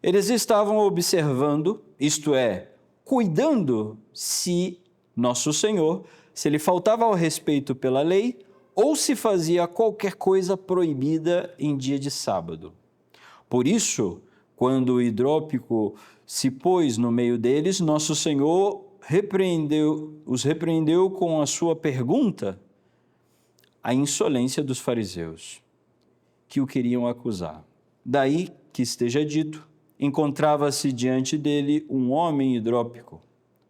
eles estavam observando, isto é, cuidando se Nosso Senhor, se ele faltava ao respeito pela lei ou se fazia qualquer coisa proibida em dia de sábado. Por isso, quando o hidrópico se pôs no meio deles, Nosso Senhor os repreendeu com a sua pergunta a insolência dos fariseus, que o queriam acusar. Daí que esteja dito: encontrava-se diante dele um homem hidrópico.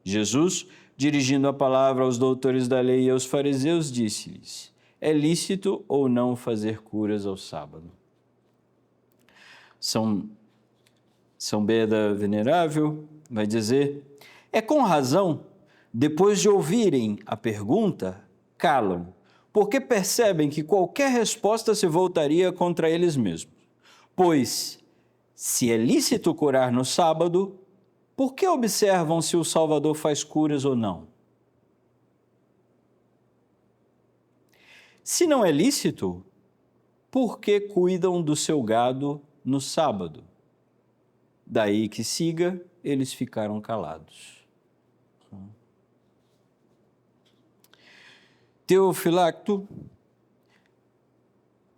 Jesus, dirigindo a palavra aos doutores da lei e aos fariseus, disse-lhes: é lícito ou não fazer curas ao sábado? São Beda Venerável vai dizer: é com razão, depois de ouvirem a pergunta, calam, porque percebem que qualquer resposta se voltaria contra eles mesmos. Pois, se é lícito curar no sábado, por que observam se o Salvador faz curas ou não? Se não é lícito, por que cuidam do seu gado no sábado? Daí que siga, eles ficaram calados. Teofilacto,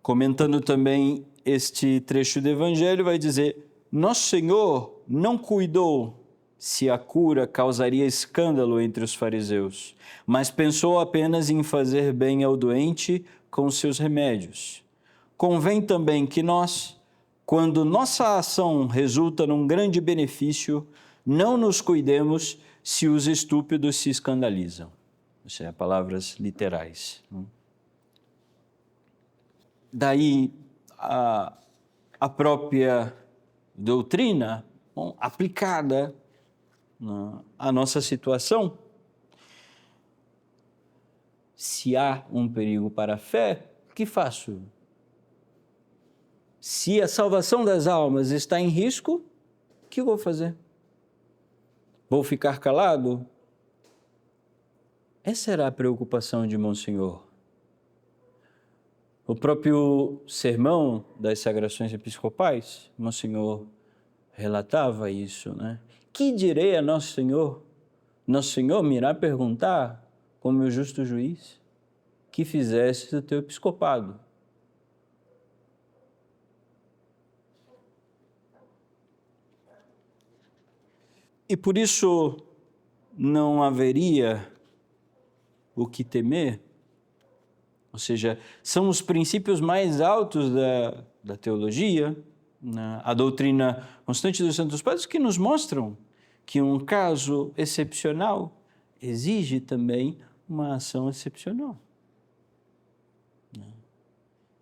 comentando também este trecho do Evangelho, vai dizer: Nosso Senhor não cuidou se a cura causaria escândalo entre os fariseus, mas pensou apenas em fazer bem ao doente com seus remédios. Convém também que nós, quando nossa ação resulta num grande benefício, não nos cuidemos se os estúpidos se escandalizam. Isso é palavras literais. Daí a própria doutrina, aplicada à nossa situação. Se há um perigo para a fé, o que faço? Se a salvação das almas está em risco, o que eu vou fazer? Vou ficar calado? Essa era a preocupação de Monsenhor. O próprio sermão das Sagrações Episcopais, Monsenhor relatava isso, né? Que direi a Nosso Senhor? Nosso Senhor me irá perguntar, como meu justo juiz, que fizeste do teu episcopado? E por isso não haveria o que temer, ou seja, são os princípios mais altos da teologia, a doutrina constante dos Santos Padres, que nos mostram que um caso excepcional exige também uma ação excepcional,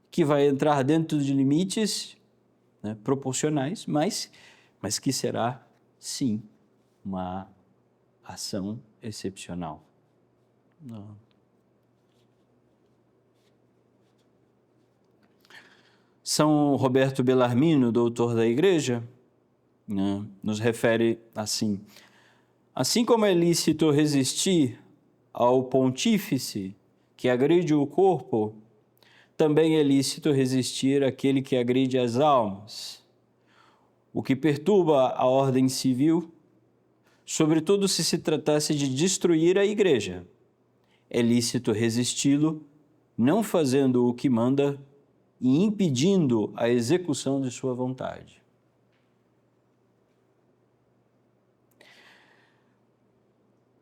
que vai entrar dentro de limites proporcionais, mas que será, sim, uma ação excepcional. São Roberto Bellarmino, doutor da Igreja, nos refere assim: assim como é lícito resistir ao pontífice que agride o corpo, também é lícito resistir àquele que agride as almas, o que perturba a ordem civil, sobretudo se tratasse de destruir a igreja. É lícito resisti-lo, não fazendo o que manda e impedindo a execução de sua vontade.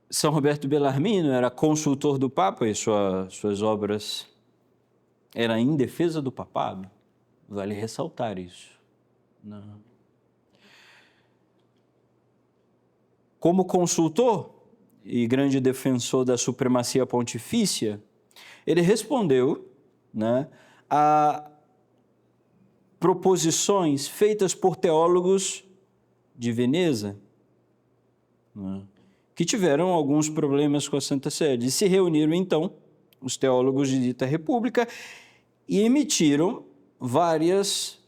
São Roberto Bellarmino era consultor do Papa e suas obras eram em defesa do papado. Vale ressaltar isso. Não. Como consultor e grande defensor da supremacia pontifícia, ele respondeu, né, a proposições feitas por teólogos de Veneza, né, que tiveram alguns problemas com a Santa Sede. E se reuniram, então, os teólogos de dita república e emitiram várias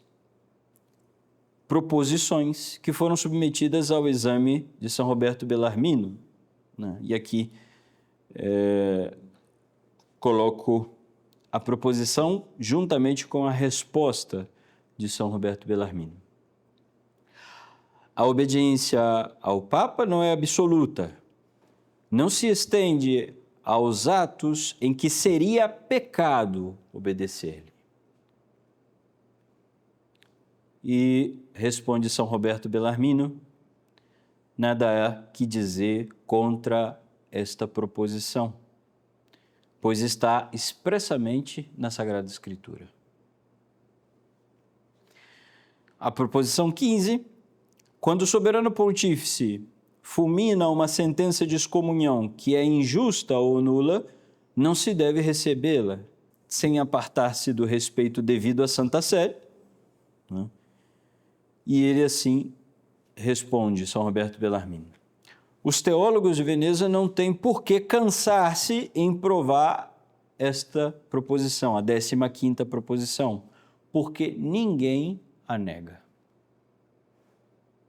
proposições que foram submetidas ao exame de São Roberto Bellarmino, né? E aqui coloco a proposição juntamente com a resposta de São Roberto Bellarmino. A obediência ao Papa não é absoluta, não se estende aos atos em que seria pecado obedecer-lhe. E responde São Roberto Bellarmino, nada há que dizer contra esta proposição, pois está expressamente na Sagrada Escritura. A proposição 15, quando o soberano pontífice fulmina uma sentença de excomunhão que é injusta ou nula, não se deve recebê-la sem apartar-se do respeito devido à Santa Sé, né? E ele assim responde, São Roberto Bellarmino. Os teólogos de Veneza não têm por que cansar-se em provar esta proposição, a 15ª proposição, porque ninguém a nega.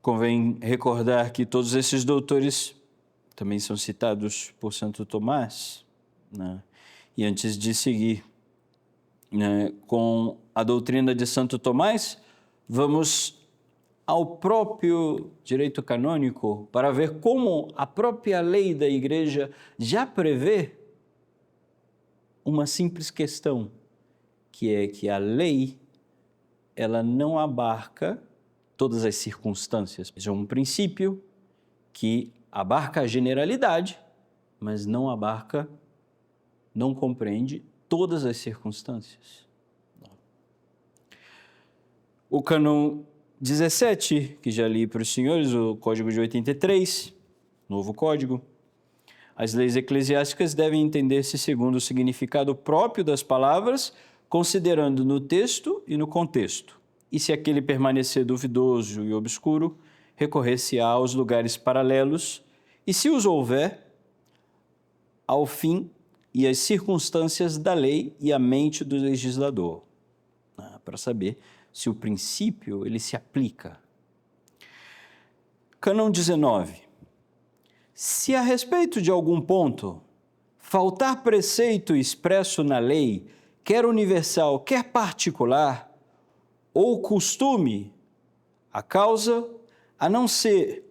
Convém recordar que todos esses doutores também são citados por Santo Tomás, né? E antes de seguir, né, com a doutrina de Santo Tomás, vamos ao próprio direito canônico para ver como a própria lei da Igreja já prevê uma simples questão, que é que a lei ela não abarca todas as circunstâncias. É um princípio que abarca a generalidade, mas não compreende todas as circunstâncias. O cânon 17, que já li para os senhores, o Código de 83, novo código. As leis eclesiásticas devem entender-se segundo o significado próprio das palavras, considerando no texto e no contexto. E se aquele permanecer duvidoso e obscuro, recorrer-se-á aos lugares paralelos, e se os houver, ao fim e às circunstâncias da lei e à mente do legislador, para saber se o princípio ele se aplica. Cânon 19. Se a respeito de algum ponto faltar preceito expresso na lei, quer universal, quer particular, ou costume, a causa, a não ser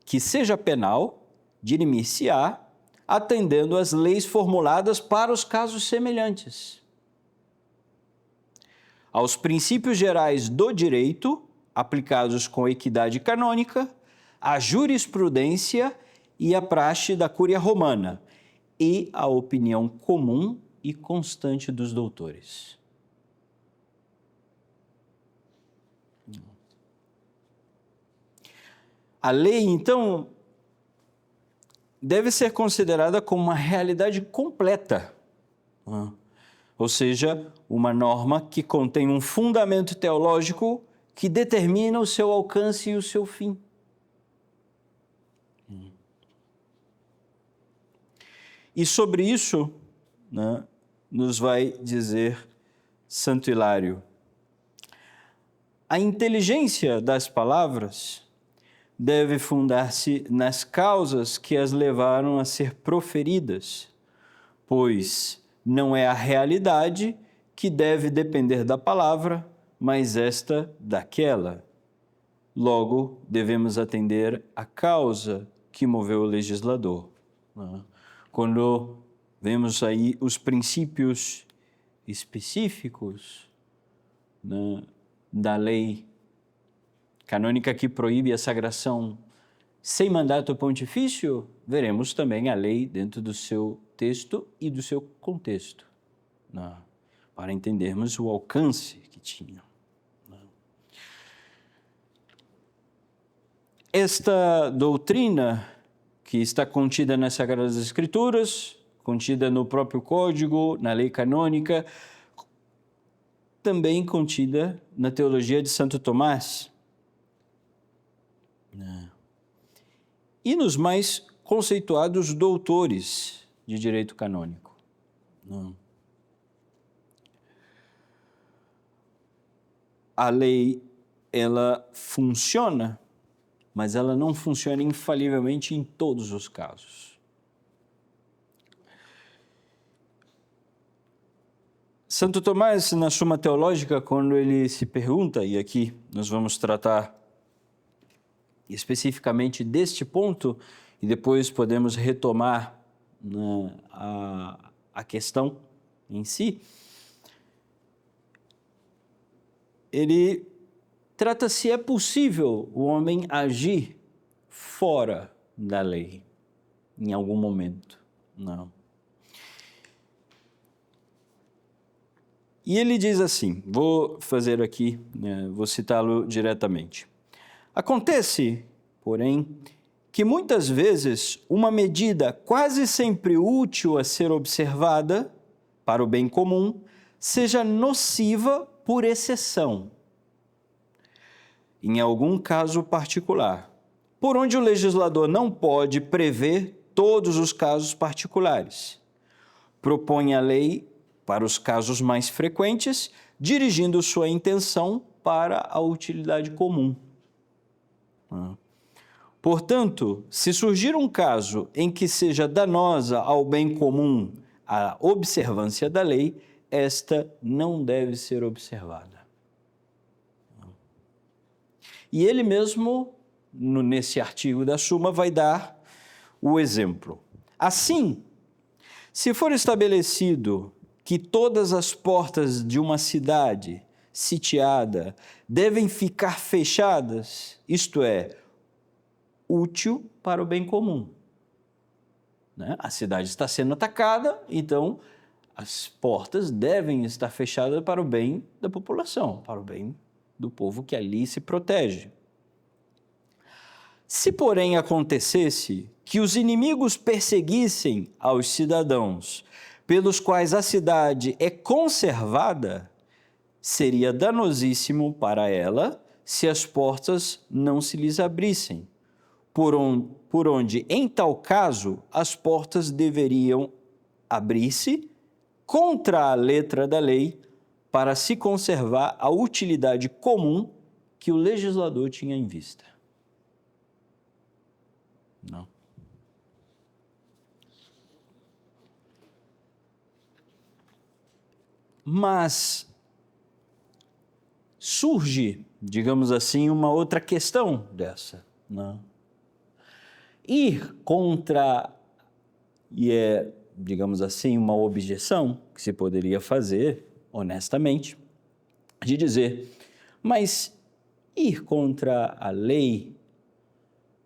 que seja penal, dirimir-se-á, atendendo às leis formuladas para os casos semelhantes. Aos princípios gerais do direito, aplicados com equidade canônica, à jurisprudência e à praxe da Cúria Romana, e à opinião comum e constante dos doutores. A lei, então, deve ser considerada como uma realidade completa, ou seja, uma norma que contém um fundamento teológico que determina o seu alcance e o seu fim. E sobre isso, né, nos vai dizer Santo Hilário: a inteligência das palavras deve fundar-se nas causas que as levaram a ser proferidas, pois não é a realidade que deve depender da palavra, mas esta daquela. Logo, devemos atender à causa que moveu o legislador. Quando vemos aí os princípios específicos, né, da lei canônica que proíbe a sagração sem mandato pontifício, veremos também a lei dentro do seu texto e do seu contexto, né, para entendermos o alcance que tinha. Esta doutrina que está contida nas Sagradas Escrituras, contida no próprio Código, na lei canônica, também contida na teologia de Santo Tomás, e nos mais conceituados doutores de direito canônico. A lei, ela funciona, mas ela não funciona infalivelmente em todos os casos. Santo Tomás, na Suma Teológica, quando ele se pergunta, e aqui nós vamos tratar especificamente deste ponto, e depois podemos retomar, né, a questão em si, ele trata se é possível o homem agir fora da lei, em algum momento. Não. E ele diz assim, vou fazer aqui, vou citá-lo diretamente. Acontece, porém, que muitas vezes uma medida quase sempre útil a ser observada para o bem comum seja nociva por exceção, em algum caso particular, por onde o legislador não pode prever todos os casos particulares. Propõe a lei para os casos mais frequentes, dirigindo sua intenção para a utilidade comum. Portanto, se surgir um caso em que seja danosa ao bem comum a observância da lei, esta não deve ser observada. E ele mesmo, nesse artigo da Suma, vai dar o exemplo. Assim, se for estabelecido que todas as portas de uma cidade sitiada devem ficar fechadas, isto é, útil para o bem comum, né? A cidade está sendo atacada, então as portas devem estar fechadas para o bem da população, para o bem do povo que ali se protege. Se, porém, acontecesse que os inimigos perseguissem aos cidadãos pelos quais a cidade é conservada, seria danosíssimo para ela se as portas não se lhes abrissem, por onde, em tal caso, as portas deveriam abrir-se contra a letra da lei para se conservar a utilidade comum que o legislador tinha em vista. Não. Mas surge, digamos assim, uma outra questão dessa. Não. Ir contra, e é, digamos assim, uma objeção que se poderia fazer, honestamente, de dizer, mas ir contra a lei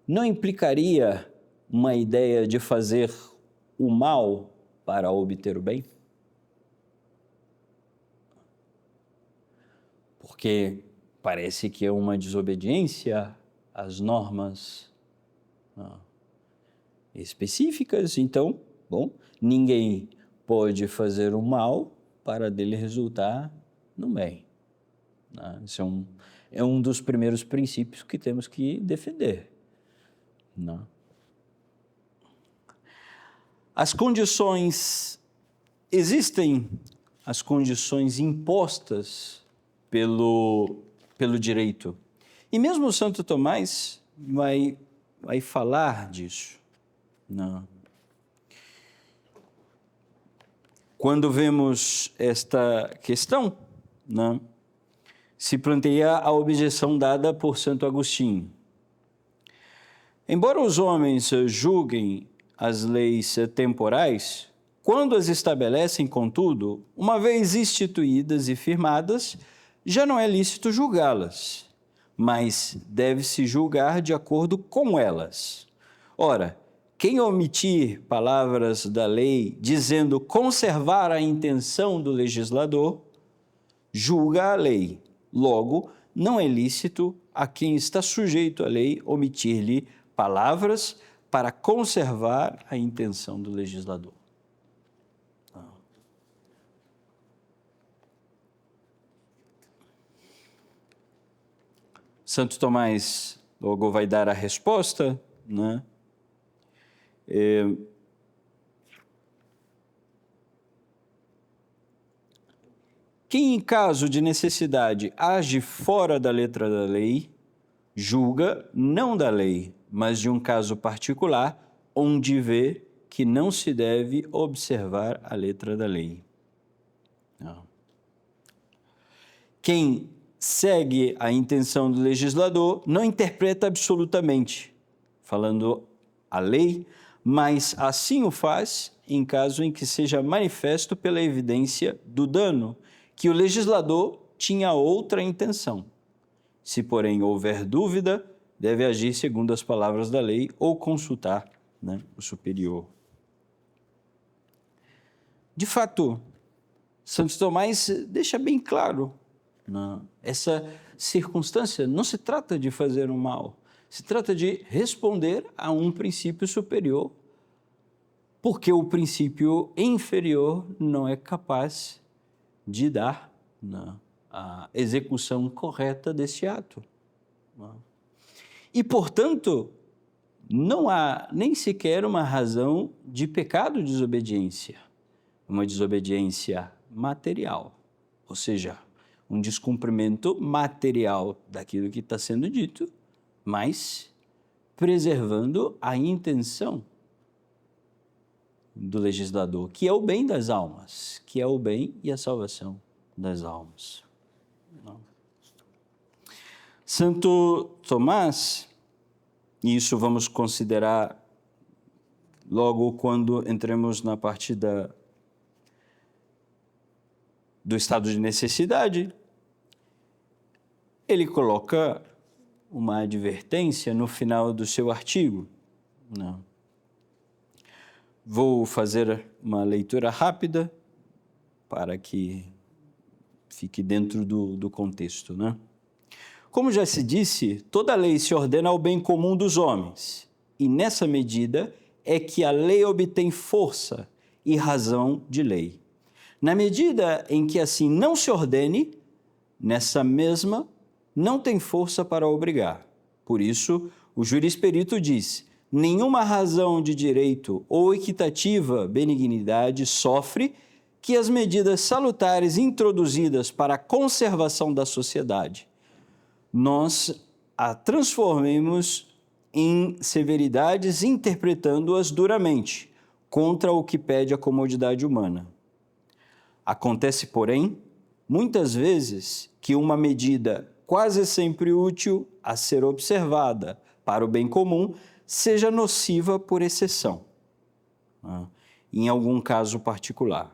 não implicaria uma ideia de fazer o mal para obter o bem? Porque parece que é uma desobediência às normas específicas, então, bom, ninguém pode fazer o mal para dele resultar no bem. Esse é um dos primeiros princípios que temos que defender. Não. As condições, existem as condições impostas pelo direito. E mesmo Santo Tomás vai falar disso. Não. Quando vemos esta questão, né, se planteia a objeção dada por Santo Agostinho. Embora os homens julguem as leis temporais, quando as estabelecem, contudo, uma vez instituídas e firmadas, já não é lícito julgá-las, mas deve-se julgar de acordo com elas. Ora, quem omitir palavras da lei dizendo conservar a intenção do legislador, julga a lei. Logo, não é lícito a quem está sujeito à lei omitir-lhe palavras para conservar a intenção do legislador. Santo Tomás logo vai dar a resposta, né? Quem, em caso de necessidade, age fora da letra da lei, julga não da lei, mas de um caso particular, onde vê que não se deve observar a letra da lei. Não. Quem segue a intenção do legislador não interpreta absolutamente, falando a lei, mas assim o faz em caso em que seja manifesto pela evidência do dano, que o legislador tinha outra intenção. Se, porém, houver dúvida, deve agir segundo as palavras da lei ou consultar, né, o superior. De fato, Santo Tomás deixa bem claro, né, essa circunstância. Não se trata de fazer um mal, se trata de responder a um princípio superior, porque o princípio inferior não é capaz de dar, né, a execução correta desse ato. E, portanto, não há nem sequer uma razão de pecado de desobediência, uma desobediência material, ou seja, um descumprimento material daquilo que está sendo dito, mas preservando a intenção do legislador, que é o bem das almas, que é o bem e a salvação das almas. Santo Tomás, e isso vamos considerar logo quando entremos na parte do estado de necessidade, ele coloca uma advertência no final do seu artigo. Não. Vou fazer uma leitura rápida para que fique dentro do contexto, né? Como já se disse, toda lei se ordena ao bem comum dos homens, e nessa medida é que a lei obtém força e razão de lei. Na medida em que assim não se ordene, nessa mesma não tem força para obrigar. Por isso, o jurisperito diz: nenhuma razão de direito ou equitativa benignidade sofre que as medidas salutares introduzidas para a conservação da sociedade nós a transformemos em severidades, interpretando-as duramente, contra o que pede a comodidade humana. Acontece, porém, muitas vezes que uma medida quase sempre útil a ser observada para o bem comum seja nociva por exceção, em algum caso particular,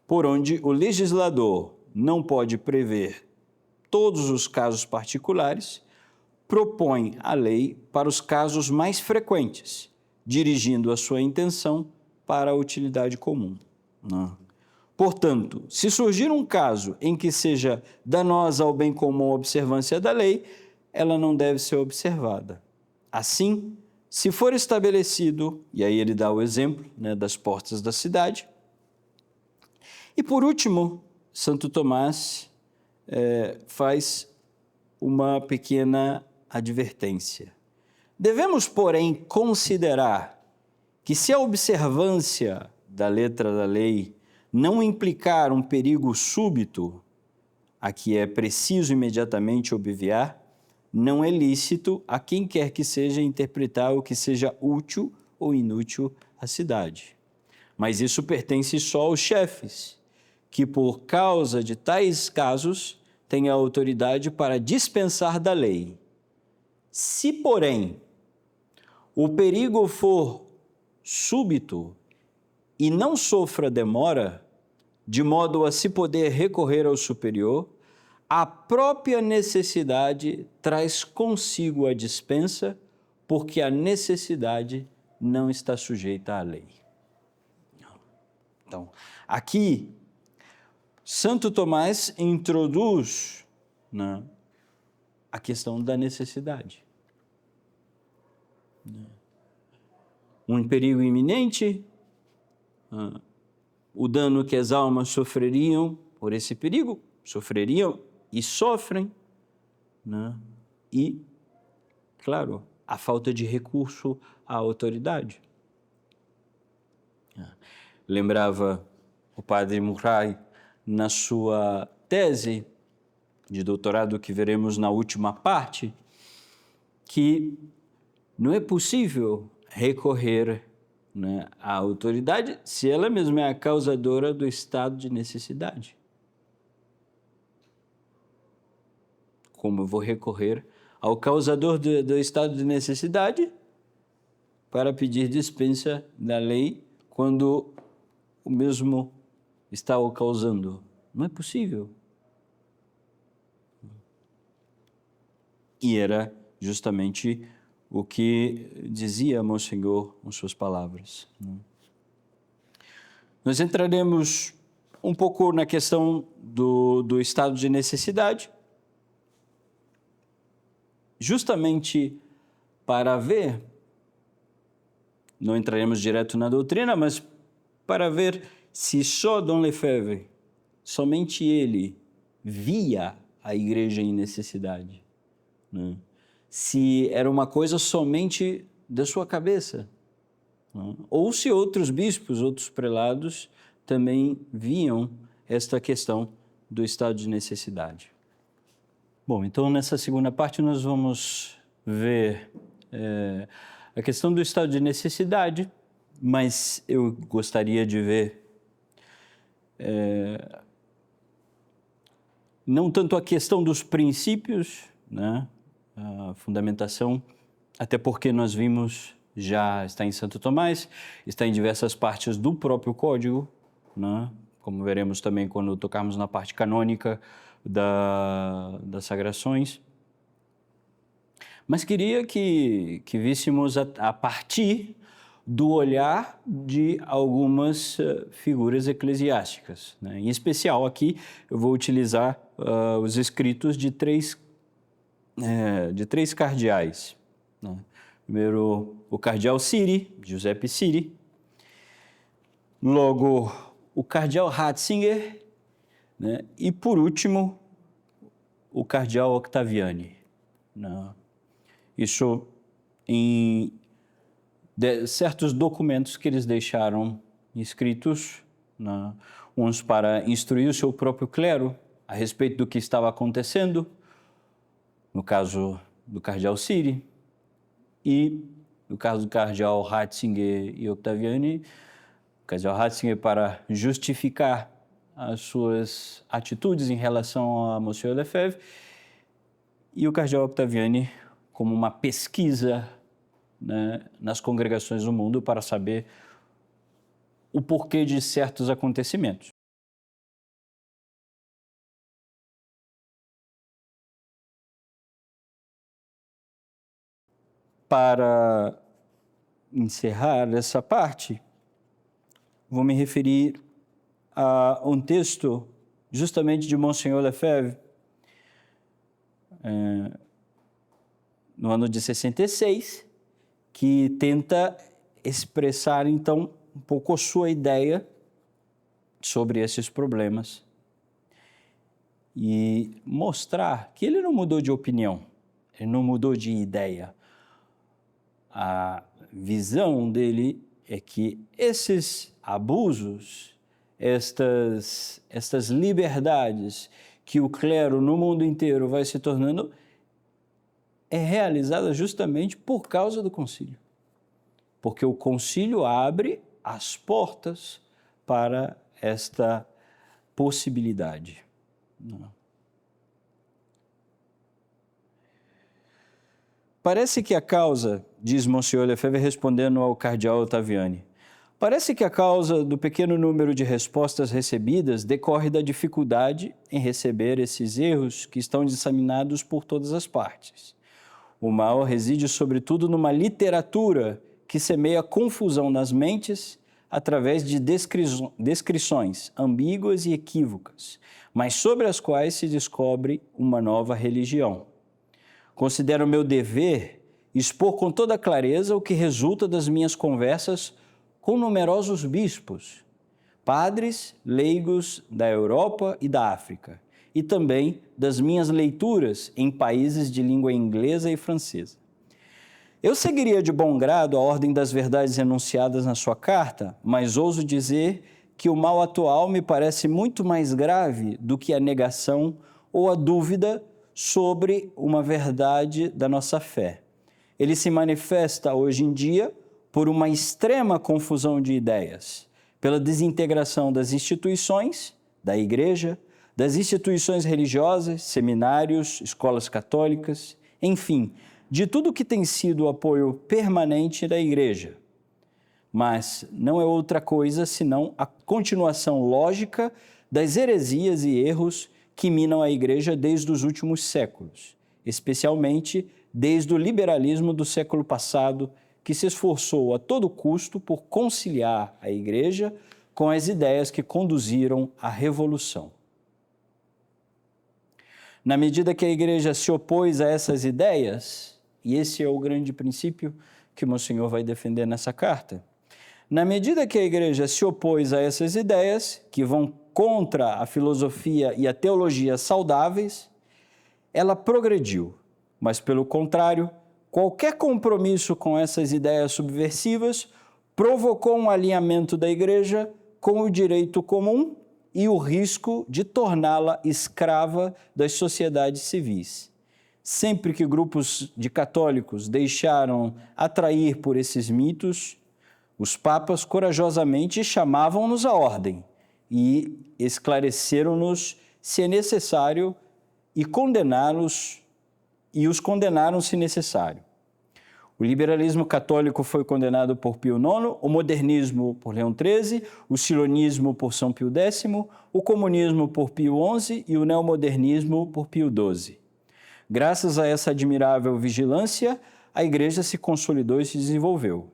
por onde o legislador não pode prever todos os casos particulares, propõe a lei para os casos mais frequentes, dirigindo a sua intenção para a utilidade comum. Portanto, se surgir um caso em que seja danosa ao bem comum a observância da lei, ela não deve ser observada. Assim, se for estabelecido, e aí ele dá o exemplo, né, das portas da cidade. E por último, Santo Tomás faz uma pequena advertência. Devemos, porém, considerar que se a observância da letra da lei não implicar um perigo súbito, a que é preciso imediatamente obviar, não é lícito a quem quer que seja interpretar o que seja útil ou inútil à cidade. mas isso pertence só aos chefes, que por causa de tais casos têm a autoridade para dispensar da lei. Se, porém, o perigo for súbito e não sofra demora, de modo a se poder recorrer ao superior, a própria necessidade traz consigo a dispensa, porque a necessidade não está sujeita à lei. Então, aqui, Santo Tomás introduz, né, a questão da necessidade. Um perigo iminente, o dano que as almas sofreriam por esse perigo, sofreriam e sofrem, né? E, claro, a falta de recurso à autoridade. Lembrava o padre Murray, na sua tese de doutorado, que veremos na última parte, que não é possível recorrer, né, à autoridade se ela mesma é a causadora do estado de necessidade. Como eu vou recorrer ao causador do estado de necessidade para pedir dispensa da lei quando o mesmo está o causando? Não é possível. E era justamente o que dizia Monsenhor com suas palavras. Nós entraremos um pouco na questão do estado de necessidade, justamente para ver, não entraremos direto na doutrina, mas para ver se só Dom Lefebvre, somente ele, via a igreja em necessidade, né? Se era uma coisa somente da sua cabeça, né? Ou se outros bispos, outros prelados também viam esta questão do estado de necessidade. Bom, então nessa segunda parte nós vamos ver a questão do estado de necessidade, mas eu gostaria de ver não tanto a questão dos princípios, né, a fundamentação, até porque nós vimos, já está em Santo Tomás, está em diversas partes do próprio código, né, como veremos também quando tocarmos na parte canônica das sagrações. Mas queria que víssemos a partir do olhar de algumas figuras eclesiásticas, né? Em especial aqui eu vou utilizar os escritos de três cardeais, né? Primeiro, o cardeal Siri, Giuseppe Siri, logo o cardeal Ratzinger, né? E por último, o cardeal Octaviani, né? Isso em certos documentos que eles deixaram escritos, né? Uns para instruir o seu próprio clero a respeito do que estava acontecendo, no caso do cardeal Siri, e no caso do cardeal Ratzinger e Octaviani, o cardeal Ratzinger para justificar as suas atitudes em relação a Monsieur Lefebvre, e o cardeal Octaviani como uma pesquisa, né, nas congregações do mundo para saber o porquê de certos acontecimentos. Para encerrar essa parte, vou me referir a um texto justamente de Monsenhor Lefebvre, no ano de 66, que tenta expressar, então, um pouco a sua ideia sobre esses problemas e mostrar que ele não mudou de opinião, ele não mudou de ideia. A visão dele é que esses abusos, estas liberdades que o clero no mundo inteiro vai se tornando, é realizada justamente por causa do concílio. Porque o concílio abre as portas para esta possibilidade. Parece que a causa, diz Monsieur Lefebvre respondendo ao cardeal Ottaviani, parece que a causa do pequeno número de respostas recebidas decorre da dificuldade em receber esses erros que estão disseminados por todas as partes. O mal reside sobretudo numa literatura que semeia confusão nas mentes através de descrições ambíguas e equívocas, mas sobre as quais se descobre uma nova religião. Considero meu dever expor com toda clareza o que resulta das minhas conversas com numerosos bispos, padres, leigos da Europa e da África, e também das minhas leituras em países de língua inglesa e francesa. Eu seguiria de bom grado a ordem das verdades enunciadas na sua carta, mas ouso dizer que o mal atual me parece muito mais grave do que a negação ou a dúvida sobre uma verdade da nossa fé. Ele se manifesta hoje em dia por uma extrema confusão de ideias, pela desintegração das instituições, da igreja, das instituições religiosas, seminários, escolas católicas, enfim, de tudo que tem sido o apoio permanente da igreja. Mas não é outra coisa senão a continuação lógica das heresias e erros que minam a igreja desde os últimos séculos, especialmente desde o liberalismo do século passado, que se esforçou a todo custo por conciliar a igreja com as ideias que conduziram à revolução. Na medida que a igreja se opôs a essas ideias, e esse é o grande princípio que Monsenhor vai defender nessa carta, na medida que a igreja se opôs a essas ideias, que vão contra a filosofia e a teologia saudáveis, ela progrediu, mas, pelo contrário, qualquer compromisso com essas ideias subversivas provocou um alinhamento da igreja com o direito comum e o risco de torná-la escrava das sociedades civis. Sempre que grupos de católicos deixaram atrair por esses mitos, os papas corajosamente chamavam-nos à ordem e esclareceram-nos, se é necessário, e os condenaram se necessário. O liberalismo católico foi condenado por Pio IX, o modernismo por Leão XIII, o silonismo por São Pio X, o comunismo por Pio XI e o neomodernismo por Pio XII. Graças a essa admirável vigilância, a igreja se consolidou e se desenvolveu.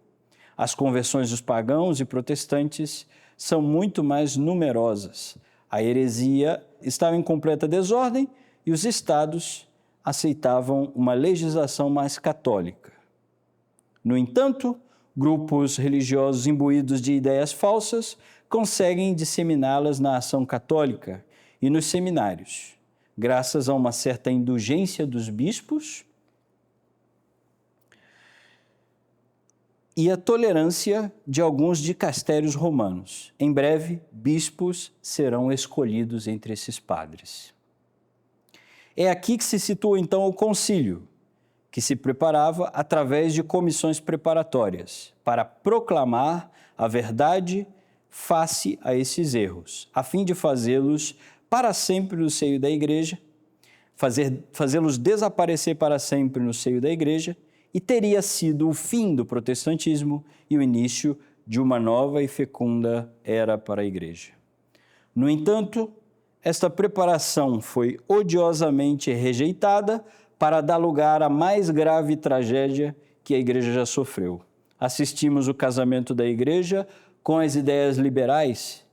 As conversões dos pagãos e protestantes são muito mais numerosas. A heresia estava em completa desordem e os estados aceitavam uma legislação mais católica. No entanto, grupos religiosos imbuídos de ideias falsas conseguem disseminá-las na ação católica e nos seminários, graças a uma certa indulgência dos bispos e a tolerância de alguns dicastérios romanos. Em breve, bispos serão escolhidos entre esses padres. É aqui que se situa, então, o concílio, que se preparava através de comissões preparatórias para proclamar a verdade face a esses erros, a fim de fazê-los para sempre no seio da igreja, fazê-los desaparecer para sempre no seio da igreja, e teria sido o fim do protestantismo e o início de uma nova e fecunda era para a igreja. No entanto, esta preparação foi odiosamente rejeitada para dar lugar à mais grave tragédia que a igreja já sofreu. Assistimos o casamento da igreja com as ideias liberais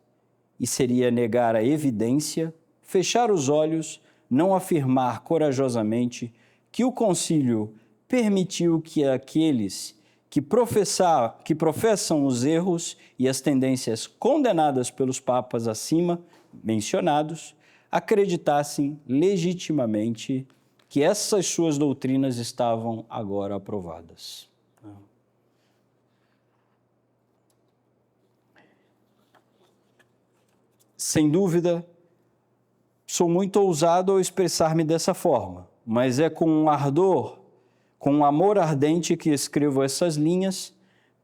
e seria negar a evidência, fechar os olhos, não afirmar corajosamente que o concílio permitiu que aqueles que professam os erros e as tendências condenadas pelos papas acima mencionados, acreditassem legitimamente que essas suas doutrinas estavam agora aprovadas. Sem dúvida, sou muito ousado ao expressar-me dessa forma, mas é com um ardor, com um amor ardente que escrevo essas linhas,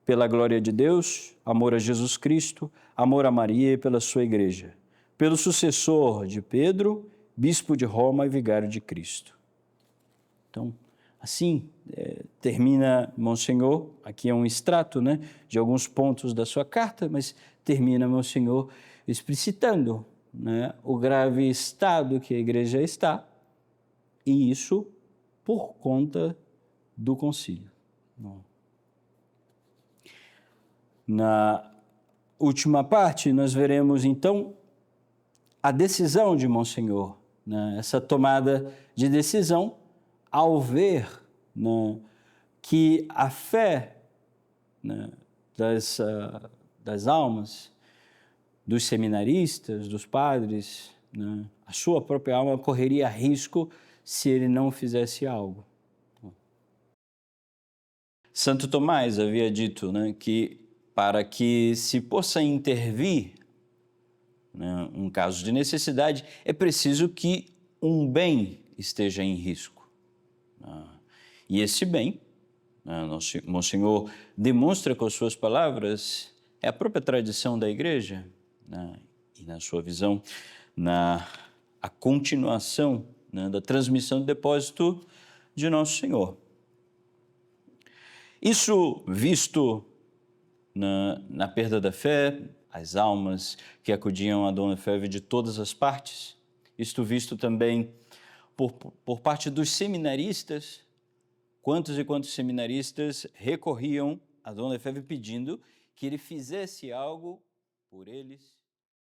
pela glória de Deus, amor a Jesus Cristo, amor a Maria e pela sua igreja, pelo sucessor de Pedro, bispo de Roma e vigário de Cristo. Então, assim termina Monsenhor, aqui é um extrato, né, de alguns pontos da sua carta, mas termina Monsenhor explicitando, né, o grave estado que a igreja está, e isso por conta do concílio. Na última parte, nós veremos, então, a decisão de Monsenhor, né? Essa tomada de decisão ao ver, né, que a fé, né, das almas, dos seminaristas, dos padres, né, a sua própria alma correria risco se ele não fizesse algo. Santo Tomás havia dito, né, que para que se possa intervir, né, um caso de necessidade, é preciso que um bem esteja em risco. E esse bem, Monsenhor demonstra com as suas palavras, é a própria tradição da Igreja, né, e na sua visão, a continuação, né, da transmissão do depósito de Nosso Senhor. Isso visto na perda da fé, as almas que acudiam a Dona Efévia de todas as partes, isto visto também por parte dos seminaristas, quantos e quantos seminaristas recorriam a Dona Efévia pedindo que ele fizesse algo por eles